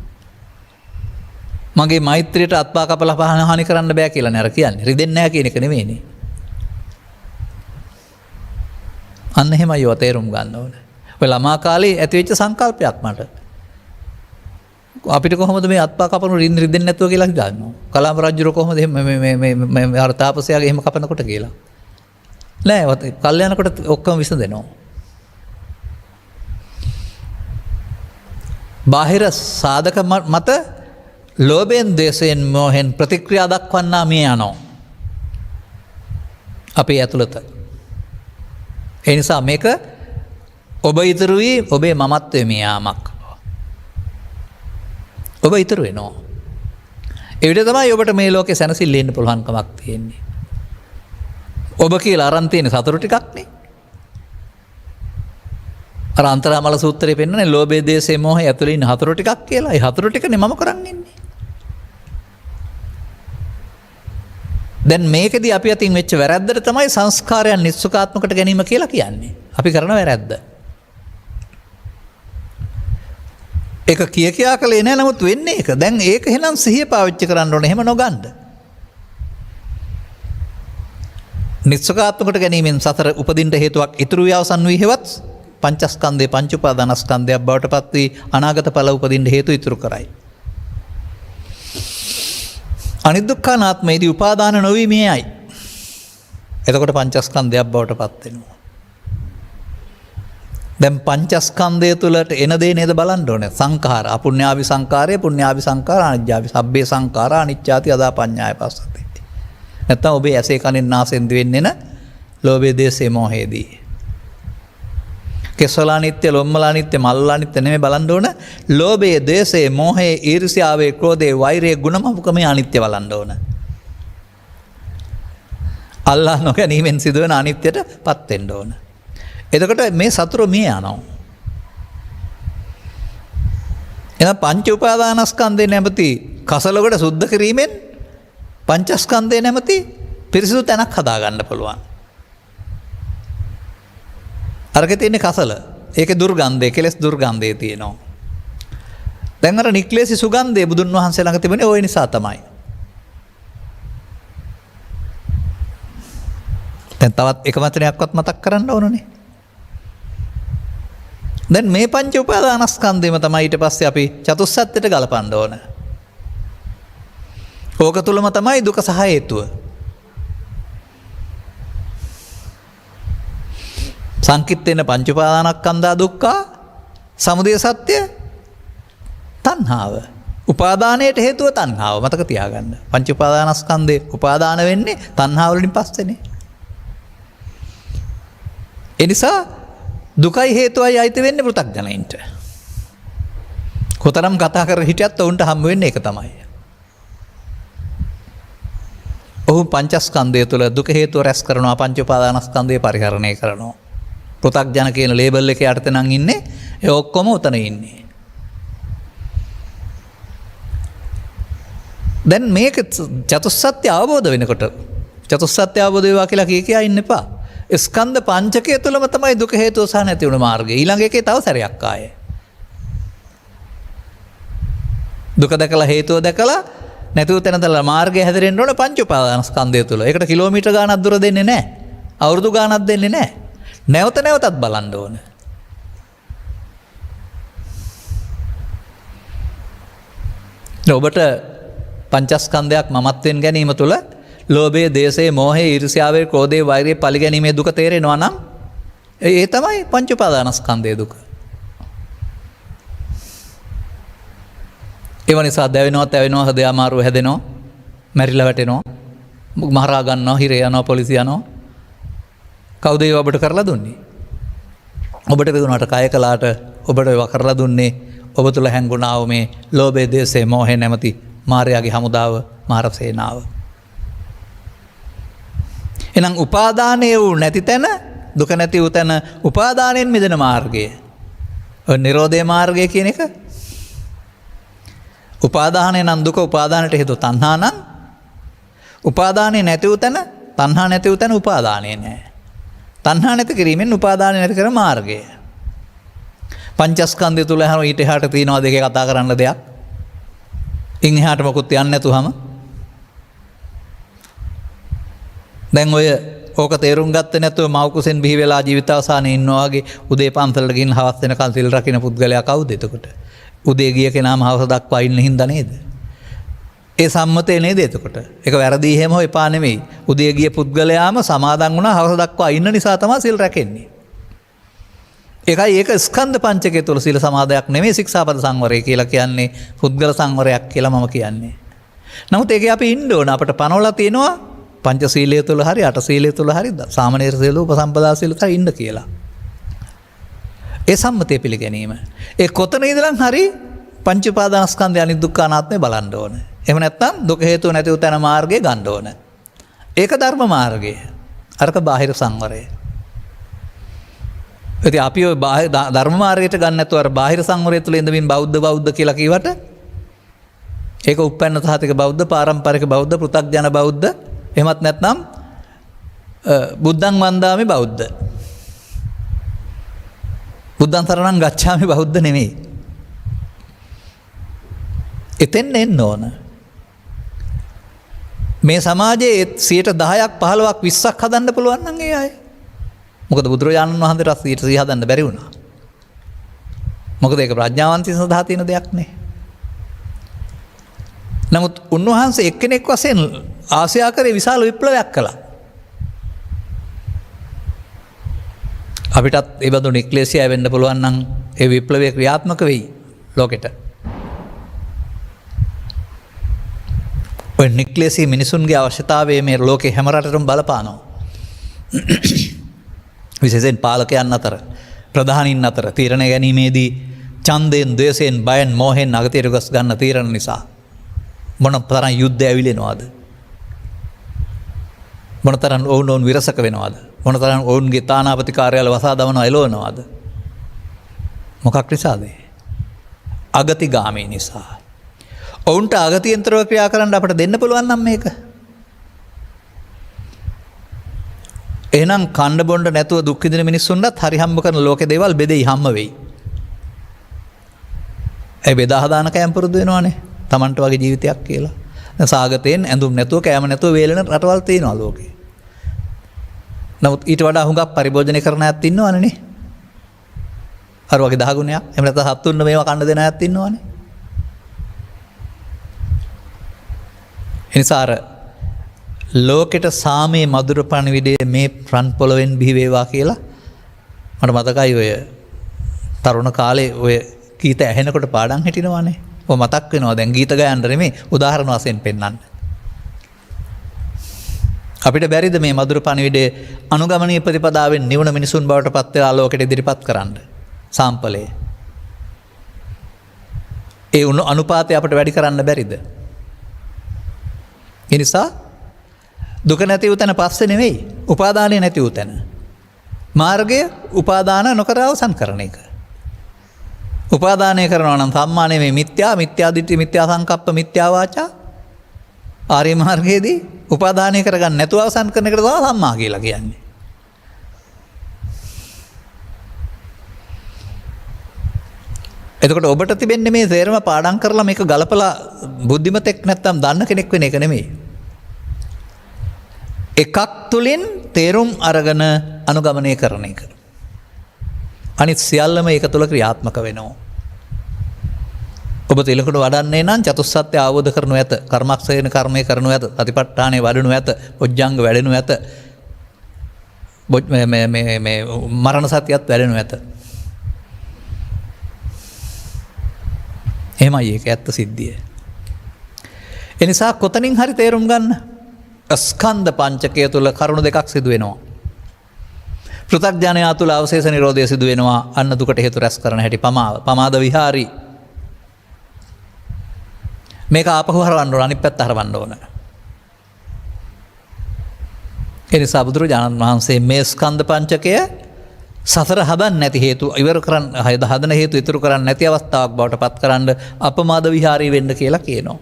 මගේ මෛත්‍රියට අත්පා කපලා හානි කරන්න බෑ කියලා නේ අර කියන්නේ. රිදෙන්නේ නැහැ කියන එක නෙමෙයිනේ. අන්න එහෙමයි ඒවා තේරුම් ගන්න ඕනේ. ඔය ළමා කාලේ ඇතිවෙච්ච සංකල්පයක් මට. අපිට කොහොමද මේ අත්පා කපනු රිදෙන්නේ නැතුව කියලා හිතන්නේ. කලාම් රජුර කොහොමද මේ අර තාපසයාගේ එහෙම කපනකොට කියලා. නෑ කල්යනකොට ඔක්කොම විසඳෙනවා. බාහිර සාධක මත ලෝභයෙන්, ද්වේෂයෙන්, මෝහෙන් ප්‍රතික්‍රියා දක්වන්නා මේ යනවා. අපේ ඇතුළත. ඒ නිසා මේක ඔබ ඉතුරු වී ඔබේ මමත්වයේ මියාමක්. ඔබ ඉතුරු වෙනවා. ඒ විදිහ තමයි ඔබට මේ ලෝකේ සැනසෙල්ල ඉන්න පුළුවන්කමක් තියෙන්නේ. ඔබ කියලා අරන් තියෙන සතුරු ටිකක් නේ. අර අන්තරාමල සූත්‍රයේ පෙන්නන්නේ ලෝභය, ද්වේෂය, මෝහය ඇතුළේ ඉන්න හතර ටිකක් කියලා. ඒ හතර ටිකනේ මම කරන් ඉන්නේ. දැන් මේකෙදි අපි අතින් වෙච්ච වැරැද්දට තමයි සංස්කාරයන් නිස්සකාත්මකට ගැනීම කියලා කියන්නේ. අපි කරන වැරැද්ද. ඒක කියා කලේ නෑ, නමුත් වෙන්නේ ඒක. දැන් ඒක එහෙනම් සිහිය පාවිච්චි කරන්න ඕනේ. එහෙම නොගන්න. නිස්සකාත්මකට ගැනීමෙන් සතර උපදින්න හේතුවක් ඉතුරු වී අවසන් වී හෙවත් පංචස්කන්ධේ පංච උපාදානස්කන්ධයක් බවට පත් වී අනාගත ඵල උපදින්න හේතු ඉතුරු කරයි. අනිදුක්ඛානාත්මයේදී උපාදාන නොවීමේයි. එතකොට පංචස්කන්ධයක් බවට පත් වෙනවා. දැන් පංචස්කන්ධය තුළට එන දේ නේද බලන්න ඕනේ. සංඛාර, අපුඤ්ඤාවි සංඛාරය, පුඤ්ඤාවි සංඛාර, අනිජ්ජාවි සබ්බේ සංඛාරා අනිච්චාති අදා පඤ්ඤාය පස්සති. නැත්තම් ඔබේ ඇසේ කනෙන් නාසයෙන් දිවෙන් එන ලෝභය, ද්වේෂය, මෝහයේදී. කෙසවලා නිත්‍ය, ලොම්මලා නිත්‍ය, මල්ලා නිත්‍ය නෙමෙයි බලන්න ඕන. ලෝභයේ, ද්වේෂයේ, මෝහයේ, ඊර්ෂ්‍යාවේ, ක්‍රෝධයේ, වෛරයේ, ගුණමහුකමේ අනිත්‍ය බලන්න ඕන. අල්ලා නොගැනීමෙන් සිදුවන අනිත්‍යයට පත් වෙන්න ඕන. එතකොට මේ සතුරු මිය යනවා. එහෙනම් පංච උපාදානස්කන්ධේ නැමැති කසලකට සුද්ධ කිරීමෙන් පංචස්කන්ධේ නැමැති පිරිසිදු තැනක් හදා ගන්න පුළුවන්. අරකේ තියෙන කසල. ඒකේ දුර්ගන්ධය, කෙලස් දුර්ගන්ධය තියෙනවා. දැන් අර නික්ලේශී සුගන්ධය බුදුන් වහන්සේ ළඟ තිබුණේ ওই නිසා තමයි. දැන් තවත් එක වචනයක්වත් මතක් කරන්න ඕනනේ. දැන් මේ පංච උපාදානස්කන්ධයම තමයි ඊට පස්සේ අපි චතුස්සත්ත්වයට ගලපන්න ඕන. ඕක තුලම තමයි දුක සහ හේතුව. සංකිට්ඨේන පංච උපාදානස්කන්ධා දුක්ඛා සමුදය සත්‍ය තණ්හාව. උපාදානයට හේතුව තණ්හාව. මතක තියාගන්න. පංච උපාදානස්කන්ධේ උපාදාන වෙන්නේ තණ්හාව වලින් පස්සේනේ. ඒ නිසා දුකයි හේතුවයි අයිති වෙන්නේ පෘථග්ජනයින්ට. කොතරම් කතා කර හිටියත් ඔවුන්ට හම්බ වෙන්නේ ඒක තමයි. ඔහු පංචස්කන්ධය තුළ දුක හේතුව රැස් කරනවා, පංච උපාදානස්කන්ධය පරිහරණය කරනවා. පෘථග්ජන කියන ලේබල් එකේ යටතේ නම් ඉන්නේ ඒ ඔක්කොම උතන ඉන්නේ. දැන් මේක චතුස්සත්‍ය අවබෝධ වෙනකොට චතුස්සත්‍ය අවබෝධ වේවා කියලා කියා ඉන්න එපා. ස්කන්ධ පංචකය තුළම තමයි දුක හේතුව සහ නැති වුණ මාර්ගය. ඊළඟ එකේ තව සැරයක් ආයේ. දුක දැකලා හේතුව දැකලා නැතිව තැනදලා මාර්ගය හැදෙන්න ඕන පංච උපාදානස්කන්ධය තුළ. ඒකට කිලෝමීටර් ගාණක් දුර දෙන්නේ නැහැ. අවුරුදු ගාණක් දෙන්නේ නැහැ. නැවත නැවතත් බලන්න ඕන. ඔබට පංචස්කන්ධයක් මමත්වෙන් ගැනීම තුළ ලෝභය, දේශය, මෝහය, ඊර්ෂ්‍යාව, ක්‍රෝධය, වෛරය, පරිගැනීමේ දුක තේරෙනවා නම් ඒ තමයි පංච උපාදානස්කන්ධයේ දුක. ඒව නිසා දැවෙනවා, තැවෙනවා, හදේ අමාරුව හැදෙනවා, මැරිලා වැටෙනවා, මහරා ගන්නවා, හිරේ යනවා, පොලිසිය යනවා. කවුද ඒව ඔබට කරලා දුන්නේ? ඔබට වුණාට කය කලාට ඔබට ඒව කරලා දුන්නේ ඔබ තුල හැංගුණාව මේ ලෝභය, දේශය, මෝහය නැමැති මායාවේ හමුදාව, මාර සේනාව. එනම් උපාදානය වූ නැති තැන, දුක නැති වූ තැන උපාදානයෙන් මිදෙන මාර්ගය. ඔය නිරෝධය මාර්ගය කියන එක. උපාදානය නම් දුක, උපාදානයට හේතු තණ්හා නම් උපාදානය නැති වූ තැන, තණ්හා නැති වූ තැන උපාදානය නැහැ. තණ්හා නැති කිරීමෙන් උපාදානය නැති කරන මාර්ගය. පංචස්කන්ධය තුල හැම ඊට එහාට තියනවා දෙකේ කතා කරන්න දෙයක්. ඉන් එහාට මොකුත් යන්නේ නැතුවම දැන් ඔය ඕක තේරුම් ගත්තේ නැතුව මව් කුසෙන් බිහි වෙලා ජීවිතාවසානයේ ඉන්නවා වගේ උදේ පන්සලට ගිහින් හවස් වෙනකල් සිල් රකින්න පුද්ගලයා කවුද එතකොට? උදේ ගිය කෙනාම හවස දක්වා ඉන්න හින්දා නේද? ඒ සම්මතේ නේද එතකොට? ඒක වැරදි එහෙම එපා නෙමෙයි. උදේ ගිය පුද්ගලයාම සමාදන් වුණා හවස දක්වා ඉන්න නිසා තමයි සිල් රැකෙන්නේ. ඒකයි ඒක ස්කන්ධ පංචකය තුළ සීල සමාදයක් නෙමෙයි ශික්ෂාපද සංවරය කියලා කියන්නේ, පුද්ගල සංවරයක් කියලා මම කියන්නේ. නමුත් ඒකේ අපි ඉන්න ඕන. අපිට පනවලා තියෙනවා පංචශීලයේ තුල හරි, අටශීලයේ තුල හරි, සාමනීර සීල, උපසම්පදා සීල තුල ඉන්න කියලා. ඒ සම්මතය පිළිගැනීම. ඒ කොතන ඉඳලන් හරි පංච උපාදානස්කන්ධය අනිදුක්ඛ අනාත්මය බලන්න ඕන. එහෙම නැත්නම් දුක හේතුව නැති වූ තැන මාර්ගය ගන්න ඕන. ඒක ධර්ම මාර්ගය. අරක බාහිර සංවරය. ඉතින් අපි ඔය ධර්ම මාර්ගයට ගන්න නැතුව අර බාහිර සංවරය තුළ ඉඳමින් බෞද්ධ කියලා කීවට ඒක උප්පන්න සහතික බෞද්ධ, පාරම්පරික බෞද්ධ, පෘථග්ජන බෞද්ධ, එහෙමත් නැත්නම් බුද්ධං වන්දාමි බෞද්ධ. බුද්ධං සරණං ගච්ඡාමි බෞද්ධ නෙමෙයි. එතෙන් එන්න ඕන. මේ සමාජයේ 10%ක් 15%ක් 20%ක් හදන්න පුළුවන් නම් ඒ අය. මොකද බුදුරජාණන් වහන්සේට 100% හදන්න බැරි වුණා. මොකද ඒක ප්‍රඥාවන්තයන් සඳහා තියෙන දෙයක් නේ. නමුත් උන්වහන්සේ එක්කෙනෙක් වශයෙන් ආසියාකරේ විශාල විප්ලවයක් කළා. අපිටත් ඒ බඳු නික්ලේශය වෙන්න පුළුවන් නම් ඒ විප්ලවය ක්‍රියාත්මක වෙයි ලෝකෙට. ඔය නික්ලේශී මිනිසුන්ගේ අවශ්‍යතාවය මේ ලෝකේ හැම රටටම බලපානවා. විශේෂයෙන් පාලකයන් අතර, ප්‍රධානීන් අතර තීරණ ගැනීමේදී ඡන්දයෙන්, ද්වේෂයෙන්, බයෙන්, මෝහෙන් අගතියට ගොස් ගන්න තීරණ නිසා මොන තරම් යුද්ධ ඇවිලෙනවද? මොනතරම් ඔවුන් විරසක වෙනවද? මොනතරම් ඔවුන්ගේ තානාපති කාර්යාල වසා දමනවා එළවනවද? මොකක් නිසාද? අගතිගාමී නිසා. ඔවුන්ට අගතියෙන්තරව ක්‍රියා කරන්න අපට දෙන්න පුළුවන් නම් මේක. එහෙනම් කණ්ඩ බොණ්ඩ නැතුව දුක් විඳින මිනිස්සුන්ටත් හරි හම්බ කරන ලෝකේ දේවල් බෙදෙයි හම්බ වෙයි. ඒ බෙදා හදාන කෑම පුරුදු වෙනවනේ. Tamanට වගේ ජීවිතයක් කියලා. දැන් සාගතයෙන් ඇඳුම් නැතුව කෑම නැතුව වේලෙන රටවල් තියෙනවා ලෝකේ. නමුත් ඊට වඩා හුඟක් පරිභෝජනය කරන අයත් ඉන්නවනේ. අර වගේ 10 ගුණයක්. එහෙම නැත්නම් හත්තුන්න මේවා කන්න දෙන අයත් ඉන්නවනේ. එනිසා අර ලෝකෙට සාමයේ මధుර පණිවිඩය මේ රන් පොළවෙන් බිහි වේවා කියලා මට මතකයි ඔය තරුණ කාලේ ඔය ගීත ඇහෙනකොට පාඩම් හිටිනවානේ. ඔය මතක් වෙනවා දැන් ගීත ගයන්න නෙමෙයි උදාහරණ වශයෙන් පෙන්නන්න. අපිට බැරිද මේ මధుර පණිවිඩයේ අනුගමනීය ප්‍රතිපදාවෙන් නිවන මිනිසුන් බවට පත් වෙලා ලෝකෙට ඉදිරිපත් කරන්න සාම්පලේ. ඒ අනුපාතය අපිට වැඩි කරන්න බැරිද? ඒ නිසා දුක නැති වූ තැන පස්සේ නෙවෙයි උපාදානය නැති වූ තැන. මාර්ගය උපාදාන නොකර අවසන් කරන එක. උපාදානය කරනවා නම් සම්මා නෙමෙයි මිත්‍යා, මිත්‍යා දිට්ඨි, මිත්‍යා සංකප්ප, මිත්‍යා වාචා. ආර්ය මාර්ගයේදී උපාදානය කරගන්න නැතුව අවසන් කරන එකට තමයි සම්මා කියලා කියන්නේ. එතකොට ඔබට තිබෙන්නේ මේ තේරම පාඩම් කරලා මේක ගලපලා බුද්ධිමතෙක් නැත්තම් දන්න කෙනෙක් වෙන එක නෙමෙයි. එකක් තුලින් තේරුම් අරගෙන අනුගමනය කරන එක. අනිත් සියල්ලම ඒක තුල ක්‍රියාත්මක වෙනවා. ඔබ තිලකට වඩන්නේ නම් චතුස්සත්‍ය අවබෝධ කරනු ඇත. කර්මක්ෂයන කර්මය කරනු ඇත. සතිපට්ඨානය වඩනු ඇත. බොජ්ජංග වැඩෙනු ඇත. මේ මරණ සතියත් වැඩෙනු ඇත. එහෙමයි ඒක ඇත්ත සිද්ධිය. ඒ නිසා කොතනින් හරි තේරුම් ගන්න. ස්කන්ධ පංචකය තුල කරුණු දෙකක් සිදු වෙනවා. පෘථග්ජනයා තුල අවශේෂ නිරෝධය සිදු වෙනවා. අන්න දුකට හේතු රැස් කරන හැටි පමාද විහාරී. මේක ආපහු හරවන්න ඕන අනිත් පැත්ත හරවන්න ඕන. ඒ නිසා බුදුරජාණන් වහන්සේ මේ ස්කන්ධ පංචකය සතර හදන්න නැති හේතු ඉවර කරන්න හදන හේතු ඉතුරු කරන්න නැති අවස්ථාවක් බවට පත් කරන්න අපමාද විහාරී වෙන්න කියලා කියනවා.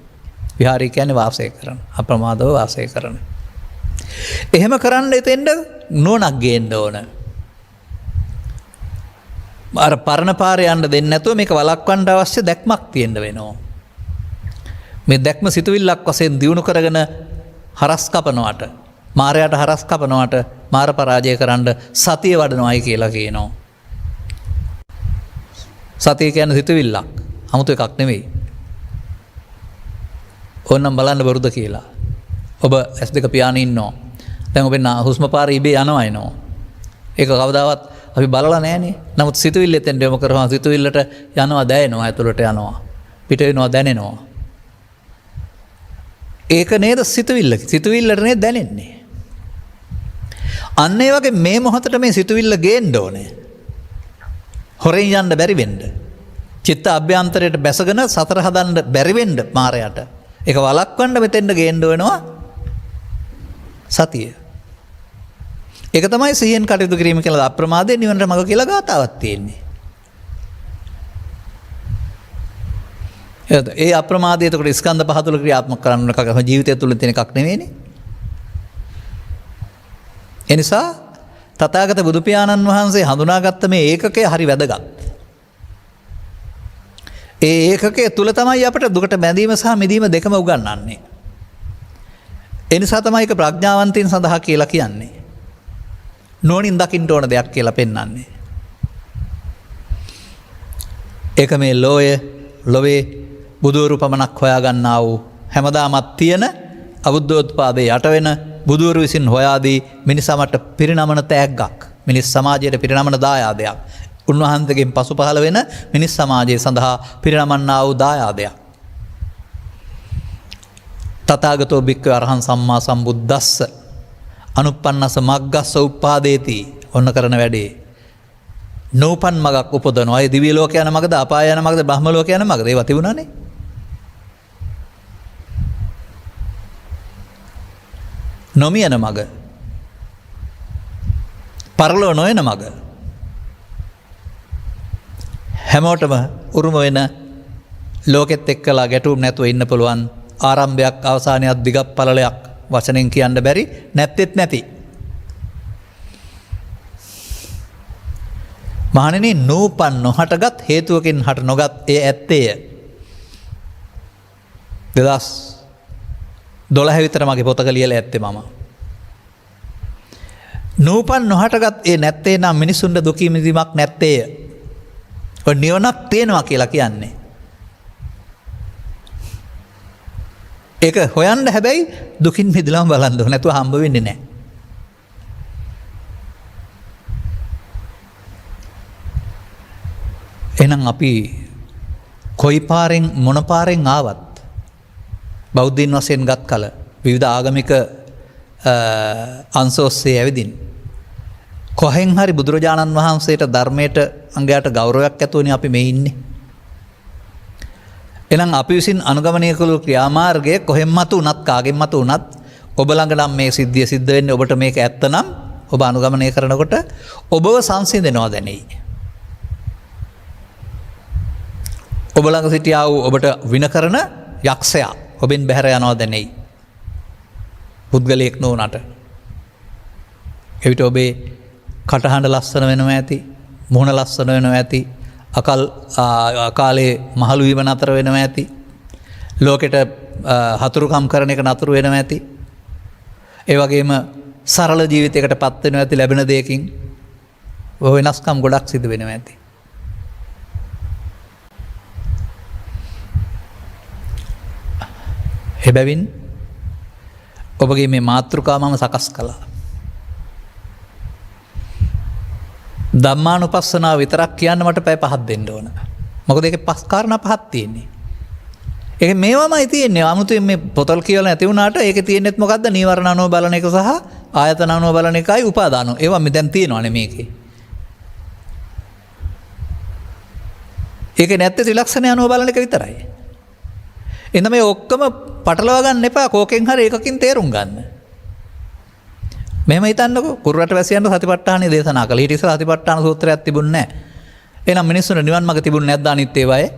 විහාරී කියන්නේ වාසය කරන. අප්‍රමාදව වාසය කරන. එහෙම කරන්න එතෙන්ද නුවණක් ගේන්න ඕන. අර පරණ පාරේ යන්න දෙන්නේ නැතුව මේක වළක්වන්න අවශ්‍ය දැක්මක් තියෙන්න වෙනවා. මේ දැක්ම සිතුවිල්ලක් වශයෙන් දියුණු කරගෙන හරස් කපනවට මාරයට හරස් කපනවට මාර පරාජය කරන්න සතිය වඩනවායි කියලා කියනවා. සතිය කියන්නේ සිතුවිල්ලක්. 아무තු එකක් නෙවෙයි. ඕනනම් බලන්න බරුද කියලා. ඔබ S2 පියාගෙන ඉන්නවා. දැන් ඔබේ හුස්ම පාර ඉබේ යනවා එනවා. ඒක කවදාවත් අපි බලලා නැහනේ. නමුත් සිතුවිල්ල එතෙන්ට යොමු කරනවා සිතුවිල්ලට යනවා දැනෙනවා ඇතුළට යනවා. පිට වෙනවා දැනෙනවා. ඒක නේද සිතුවිල්ල. සිතුවිල්ලට නේද දැනෙන්නේ. අන්න ඒ වගේ මේ මොහොතට මේ සිතුවිල්ල ගේන්න ඕනේ. හොරෙන් යන්න බැරි වෙන්න. චිත්ත අභ්‍යන්තරයට බැසගෙන සතර හදන්න බැරි වෙන්න මායයට. ඒක වළක්වන්න මෙතෙන්ද ගේන්න වෙනවා සතිය. ඒක තමයි සිහියෙන් කටයුතු කිරීම කියලා අප්‍රමාදයෙන් නිවනට මඟ කියලා ගාතාවක් තියෙන්නේ. ඒ අප්‍රමාදය එතකොට ස්කන්ධ පහ තුළ ක්‍රියාත්මක කරන්න එකක් ජීවිතය තුළ තියෙන එකක් නෙවෙයිනේ. ඒ නිසා තථාගත බුදු පියාණන් වහන්සේ හඳුනාගත්ත මේ ඒකකය හරි වැදගත්. ඒ ඒකකය තුල තමයි අපිට දුකට බැඳීම සහ මිදීම දෙකම උගන්වන්නේ. ඒ නිසා තමයි ඒක ප්‍රඥාවන්තයින් සඳහා කියලා කියන්නේ. නුවණින් දකින්න ඕන දෙයක් කියලා පෙන්වන්නේ. ඒක මේ ලෝවේ බුදුවරු පමණක් හොයාගන්නා වූ හැමදාමත් තියෙන අබුද්ධෝත්පාදයේ යට වෙන බුදුවරු විසින් හොයාදී මිනිසාමට පිරිනමන තෑග්ගක්. මිනිස් සමාජයට පිරිනමන දායාදයක්. උන්වහන්සේගෙන් පසු පහළ වෙන මිනිස් සමාජය සඳහා පිරිනමන්නා වූ දායාදයක්. තථාගතෝ භික්ඛවේ අරහං සම්මා සම්බුද්දස්ස අනුප්පන්නස මග්ගස්ස උප්පාදේති. ඔන්න කරන වැඩේ. නෝපන් මගක් උපදනවා. ඒ දිව්‍ය ලෝක යන මගද අපාය යන මගද බ්‍රහ්ම ලෝක යන මගද ඒවා තිබුණානේ. නොමියන මග පරලෝ නොයන මග. හැමෝටම උරුම වෙන ලෝකෙත් එක්කලා ගැටුම් නැතුව ඉන්න පුළුවන් ආරම්භයක් අවසානයක් දිගක් පළලයක් වචනෙන් කියන්න බැරි නැත්තෙත් නැති. මහණෙනි නූපන් නොහටගත් හේතුවකින් හට නොගත් ඒ ඇත්තේය. 2012 විතර මගේ පොතක ලියලා ඇත්තේ මම. නූපන් නොහටගත් ඒ නැත්තේ නම් මිනිසුන්ට දුක මිදීමක් නැත්තේය. ඔය නිවනක් තියෙනවා කියලා කියන්නේ. ඒක හොයන්න හැබැයි දුකින් මිදලාම බලන්න ඕන නැතුව හම්බ වෙන්නේ නැහැ. එහෙනම් අපි කොයි පාරෙන් මොන පාරෙන් ආවත් බෞද්ධයින් වශයෙන් ගත් කල විවිධ ආගමික අංශෝස්සේ ඇවිදින් කොහෙන් හරි බුදුරජාණන් වහන්සේට ධර්මයට අංගයට ගෞරවයක් ඇතුවනේ අපි මේ ඉන්නේ. එහෙනම් අපි විසින් අනුගමනය කළ ක්‍රියාමාර්ගයේ කොහෙන් මතු උනත් කාගෙන් මතු උනත් ඔබ ළඟ නම් මේ සිද්ධිය සිද්ධ වෙන්නේ ඔබට මේක ඇත්ත නම් ඔබ අනුගමනය කරනකොට ඔබව සංසිඳෙනවා දැනෙයි. ඔබ ළඟ සිටියා වූ ඔබට වින කරන යක්ෂයා ඔබෙන් බැහැර යනවා දැනෙයි. පුද්ගලයෙක් නොවනට. එවිට ඔබේ කටහඬ ලස්සන වෙනවා ඇති, මුහුණ ලස්සන වෙනවා ඇති, අකාලේ මහලු වීම නතර වෙනවා ඇති, ලෝකෙට හතුරුකම් කරන එක නතර වෙනවා ඇති. ඒ වගේම සරල ජීවිතයකට පත් වෙනවා ඇති ලැබෙන දෙයකින් ඔය වෙනස්කම් ගොඩක් සිදු වෙනවා ඇති. එබැවින් ඔබගේ මේ මාතෘකාව මම සකස් කළා. ධම්මානුපස්සනාව විතරක් කියන්න මට පැය 5ක් දෙන්න ඕන. මොකද ඒකේ 5 කාරණා 5ක් තියෙන්නේ. ඒක මේවමයි තියෙන්නේ. 아무තෙන් මේ පොතල් කියලා නැති වුණාට ඒකේ තියෙන්නේත් මොකද්ද? නීවරණ අනුව බලන එක සහ ආයතන අනුව බලන එකයි උපාදානෝ. ඒවා මේ දැන් තියෙනවානේ මේකේ. ඒකේ නැත්තේ ත්‍රිලක්ෂණ අනුව බලන එක විතරයි. එන්න මේ ඔක්කොම පටලවා ගන්න එපා. කෝකෙන් හරි එකකින් තේරුම් ගන්න. මෙහෙම හිතන්නකෝ කුරුරට වැසියන්ට සතිපට්ඨානෙ දේශනා කළා. ඊට ඉස්සෙල්ලා සතිපට්ඨාන සූත්‍රයක් තිබුණේ නැහැ. එහෙනම් මිනිස්සුන්ට නිවන් මාර්ග තිබුණ නැද්ද අනිත් ඒවායේ?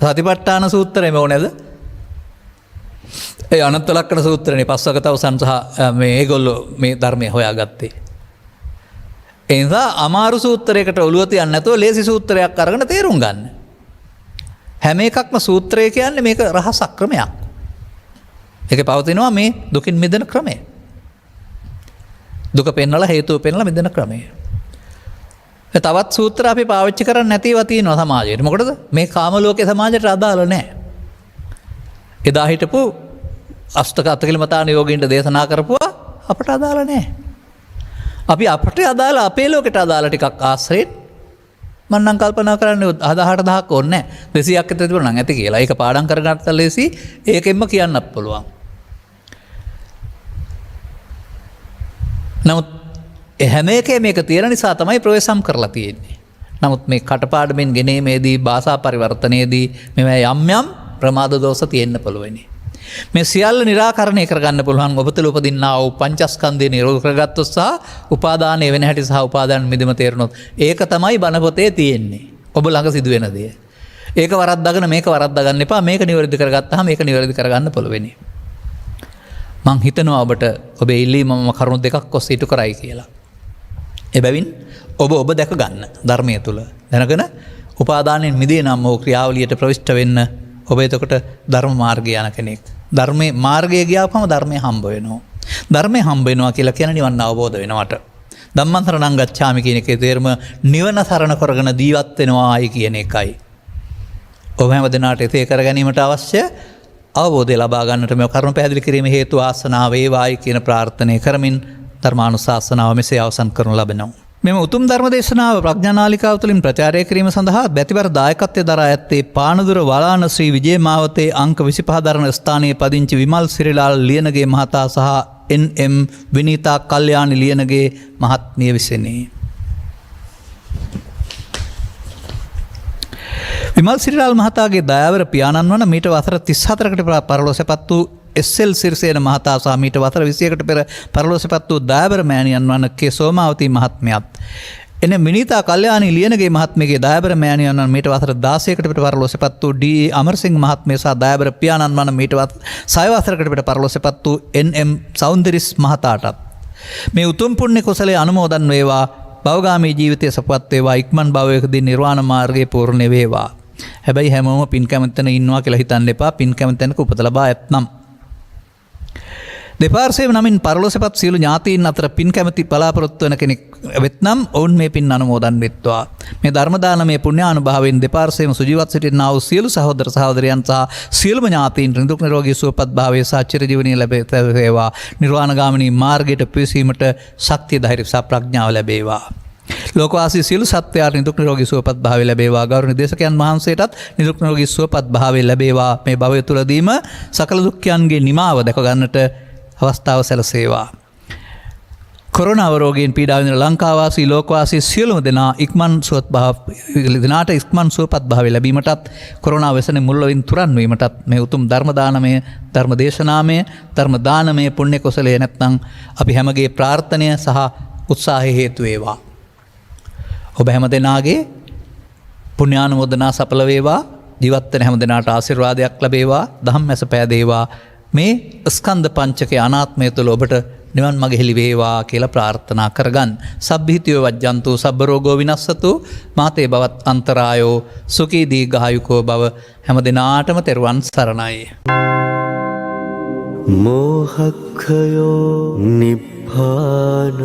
සතිපට්ඨාන සූත්‍රය මොනේද? ඒ අනත්ත ලක්ෂණ සූත්‍රනේ පස්වගතවසන් සහ මේ ඒගොල්ලෝ මේ ධර්මය හොයාගත්තේ. ඒ නිසා අමාරු සූත්‍රයකට ඔළුව තියන්න නැතුව ලේසි සූත්‍රයක් අරගෙන තේරුම් ගන්න. හැම එකක්ම සූත්‍රය කියන්නේ මේක රහසක් ක්‍රමයක්. ඒකේ පවතිනවා මේ දුකින් මිදෙන ක්‍රමය. දුක පෙන්නලා හේතුව පෙන්නලා මිදෙන ක්‍රමය. තවත් සූත්‍ර අපි පාවිච්චි කරන්නේ නැතිව තියෙනවා සමාජයට. මොකටද? මේ කාම ලෝකේ සමාජයට අදාළ නැහැ. එදා හිටපු අෂ්ටක අත්කිලමතාන යෝගීන්ට දේශනා කරපුවා අපට අදාළ නැහැ. අපි අපට අදාළ අපේ ලෝකෙට අදාළ ටිකක් ආශ්‍රයෙන් මම නම් කල්පනා කරන්නේ 18000ක් ඕනේ නැහැ. 200ක් විතර තිබුණා නම් ඇති කියලා. ඒක පාඩම් කරගත්ත ලෙසි ඒකෙන්ම කියන්නත් පුළුවන්. නමුත් හැම එකේ මේක තියෙන නිසා තමයි ප්‍රවේශම් කරලා තියෙන්නේ. නමුත් මේ කටපාඩමින් ගෙනීමේදී භාෂා පරිවර්තනයේදී මේවා යම් යම් ප්‍රමාද දෝෂ තියෙන්න පුළුවනි. මේ සියල්ල निराකරණය කරගන්න පුළුවන් ඔබ තුළ උපදින්නා වූ පංචස්කන්ධය නිරෝධ කරගත්තොත් සහ උපාදානය වෙන හැටි සහ උපාදාන මිදීම තේරුණොත් ඒක තමයි බණ පොතේ තියෙන්නේ. ඔබ ළඟ සිදුවෙන දේ. ඒක වරද්දාගෙන මේක වරද්දා ගන්න එපා. මේක නිවැරදි කරගත්තාම මේක නිවැරදි කරගන්න පුළුවනි. මං හිතනවා ඔබට ඔබේ ඉල්ලීම මම කරුණු දෙකක් ඔස්සේ ඉටු කරයි කියලා. එබැවින් ඔබ දැක ගන්න ධර්මයේ තුල දැනගෙන උපාදානයෙන් මිදේ නම් වූ ක්‍රියාවලියට ප්‍රවිෂ්ඨ වෙන්න ඔබ එතකොට ධර්ම මාර්ගය යන කෙනෙක්. ධර්මයේ මාර්ගය ගියාපම ධර්මයේ හම්බ වෙනවා. ධර්මයේ හම්බ වෙනවා කියලා කියන නිවන් අවබෝධ වෙනවට. ධම්මසරණං ගච්ඡාමි කියන එකේ තේරුම නිවන සරණ කරගෙන ජීවත් වෙනවායි කියන එකයි. ඔබ හැම දිනාට ඒකේ කර ගැනීමට අවශ්‍ය අවබෝධය ලබා ගන්නට මේ කරුණ පැහැදිලි කිරීමේ හේතු ආසනාව වේවායි කියන ප්‍රාර්ථනාව කරමින් ධර්මානුශාසනාව මෙසේ අවසන් කරනු ලබනවා. මෙම උතුම් ධර්ම දේශනාව ප්‍රඥානාලිකාව තුළින් ප්‍රචාරය කිරීම සඳහා බැතිවර දායකත්වය දරා ඇත්තේ පානදුර වලාන ශ්‍රී විජේ මාවතේ අංක 25 දරන ස්ථානයේ පදිංචි විමල් සිරිලාල් ලියනගේ මහතා සහ එන්.එම්. විනීතා කල්යාණි ලියනගේ මහත්මිය විසිනි. විමල් සිරිලාල් මහතාගේ දයාවර පියාණන් වන මීට වසර 34කට පරලොව සැපත් වූ එස්.එල්. සිරිසේන මහතා සහ මීට වසර 21කට පෙර පරලෝසපත් වූ දායබර මෑණියන් වන කේ සෝමාවතී මහත්මියත් එන මිනිතා කල්යාණී ලියනගේ මහත්මියගේ දායබර මෑණියන් වන මීට වසර 16කට පෙර පරලෝසපත් වූ ඩී අමරසිංහ මහත්මිය සහ දායබර පියාණන් වන මීට වසර 6 වසරකට පෙර පරලෝසපත් වූ එන්.එම්. සෞන්දරිස් මහතාටත් මේ උතුම් පුණ්‍ය කුසලයේ අනුමෝදන් වේවා. භවගාමී ජීවිතය සපවත් වේවා. ඉක්මන් භවයකදී නිර්වාණ මාර්ගයේ පූර්ණ වේවා. හැබැයි හැමෝම පින් කැමැත්තෙන ඉන්නවා කියලා හිතන්න එපා. පින් කැමැත්තෙනක උපත ලබා ඇත්නම් දෙපාර්ශ්වයේම නමින් පරලෝසපත් සියලු ඥාතීන් අතර පින් කැමැති බලාපොරොත්තු වෙන කෙනෙක් වෙත්නම් ඔවුන් මේ පින් අනුමෝදන් වෙත්වා. මේ ධර්ම දානමය පුණ්‍යානුභාවයෙන් දෙපාර්ශ්වයේම සුජීවත් සිටිනා වූ සියලු සහෝදර සහෝදරයන් සහ සියලුම ඥාතීන් නිදුක් නිරෝගී සුවපත් භාවයේ සහ චිරජීවනයේ ලැබේවා. නිර්වාණගාමිනී මාර්ගයට පිවිසීමට ශක්තිය ධෛර්ය සහ ප්‍රඥාව ලැබේවා. ලෝකවාසී සියලු සත්වයාට නිදුක් නිරෝගී සුවපත් භාවය ලැබේවා. ගෞරවනීය දේශකයන් වහන්සේටත් නිදුක් නිරෝගී සුවපත් භාවය ලැබේවා. මේ භවය තුලදීම සකල දුක්ඛයන්ගේ නිමාව දැක ගන්නට අවස්ථාව සැලසේවා. කොරෝනා රෝගයෙන් පීඩා විඳින ලංකාවාසී ලෝකවාසී සියලුම දෙනා ඉක්මන් සුවපත් භාවය ලැබීමටත් කොරෝනා වැසෙන මුල්වලින් තුරන් වීමටත් මේ උතුම් ධර්ම දානමය ධර්ම දේශනාමය ධර්ම දානමය පුණ්‍ය කුසලයේ නැත්නම් අපි හැමගේ ප්‍රාර්ථනය සහ උත්සාහය හේතු වේවා. ඔබ හැම දෙනාගේ පුණ්‍යානුමෝදනා සඵල වේවා. ජීවත් වෙන හැම දෙනාට ආශිර්වාදයක් ලැබේවා. ධම්ම ඇස පෑදේවා. මේ ස්කන්ධ පංචකයේ අනාත්මය තුළ ඔබට නිවන් මඟ හෙළි වේවා කියලා ප්‍රාර්ථනා කරගන්න. සබ්බීතියෝ වජ්ජන්තු සබ්බ රෝගෝ විනස්සතු මාතේ බවත් අන්තරායෝ සුඛී දීඝායුකෝ භව. හැම දිනාටම තෙරුවන් සරණයි. මෝහක්ඛයෝ නිබ්බානං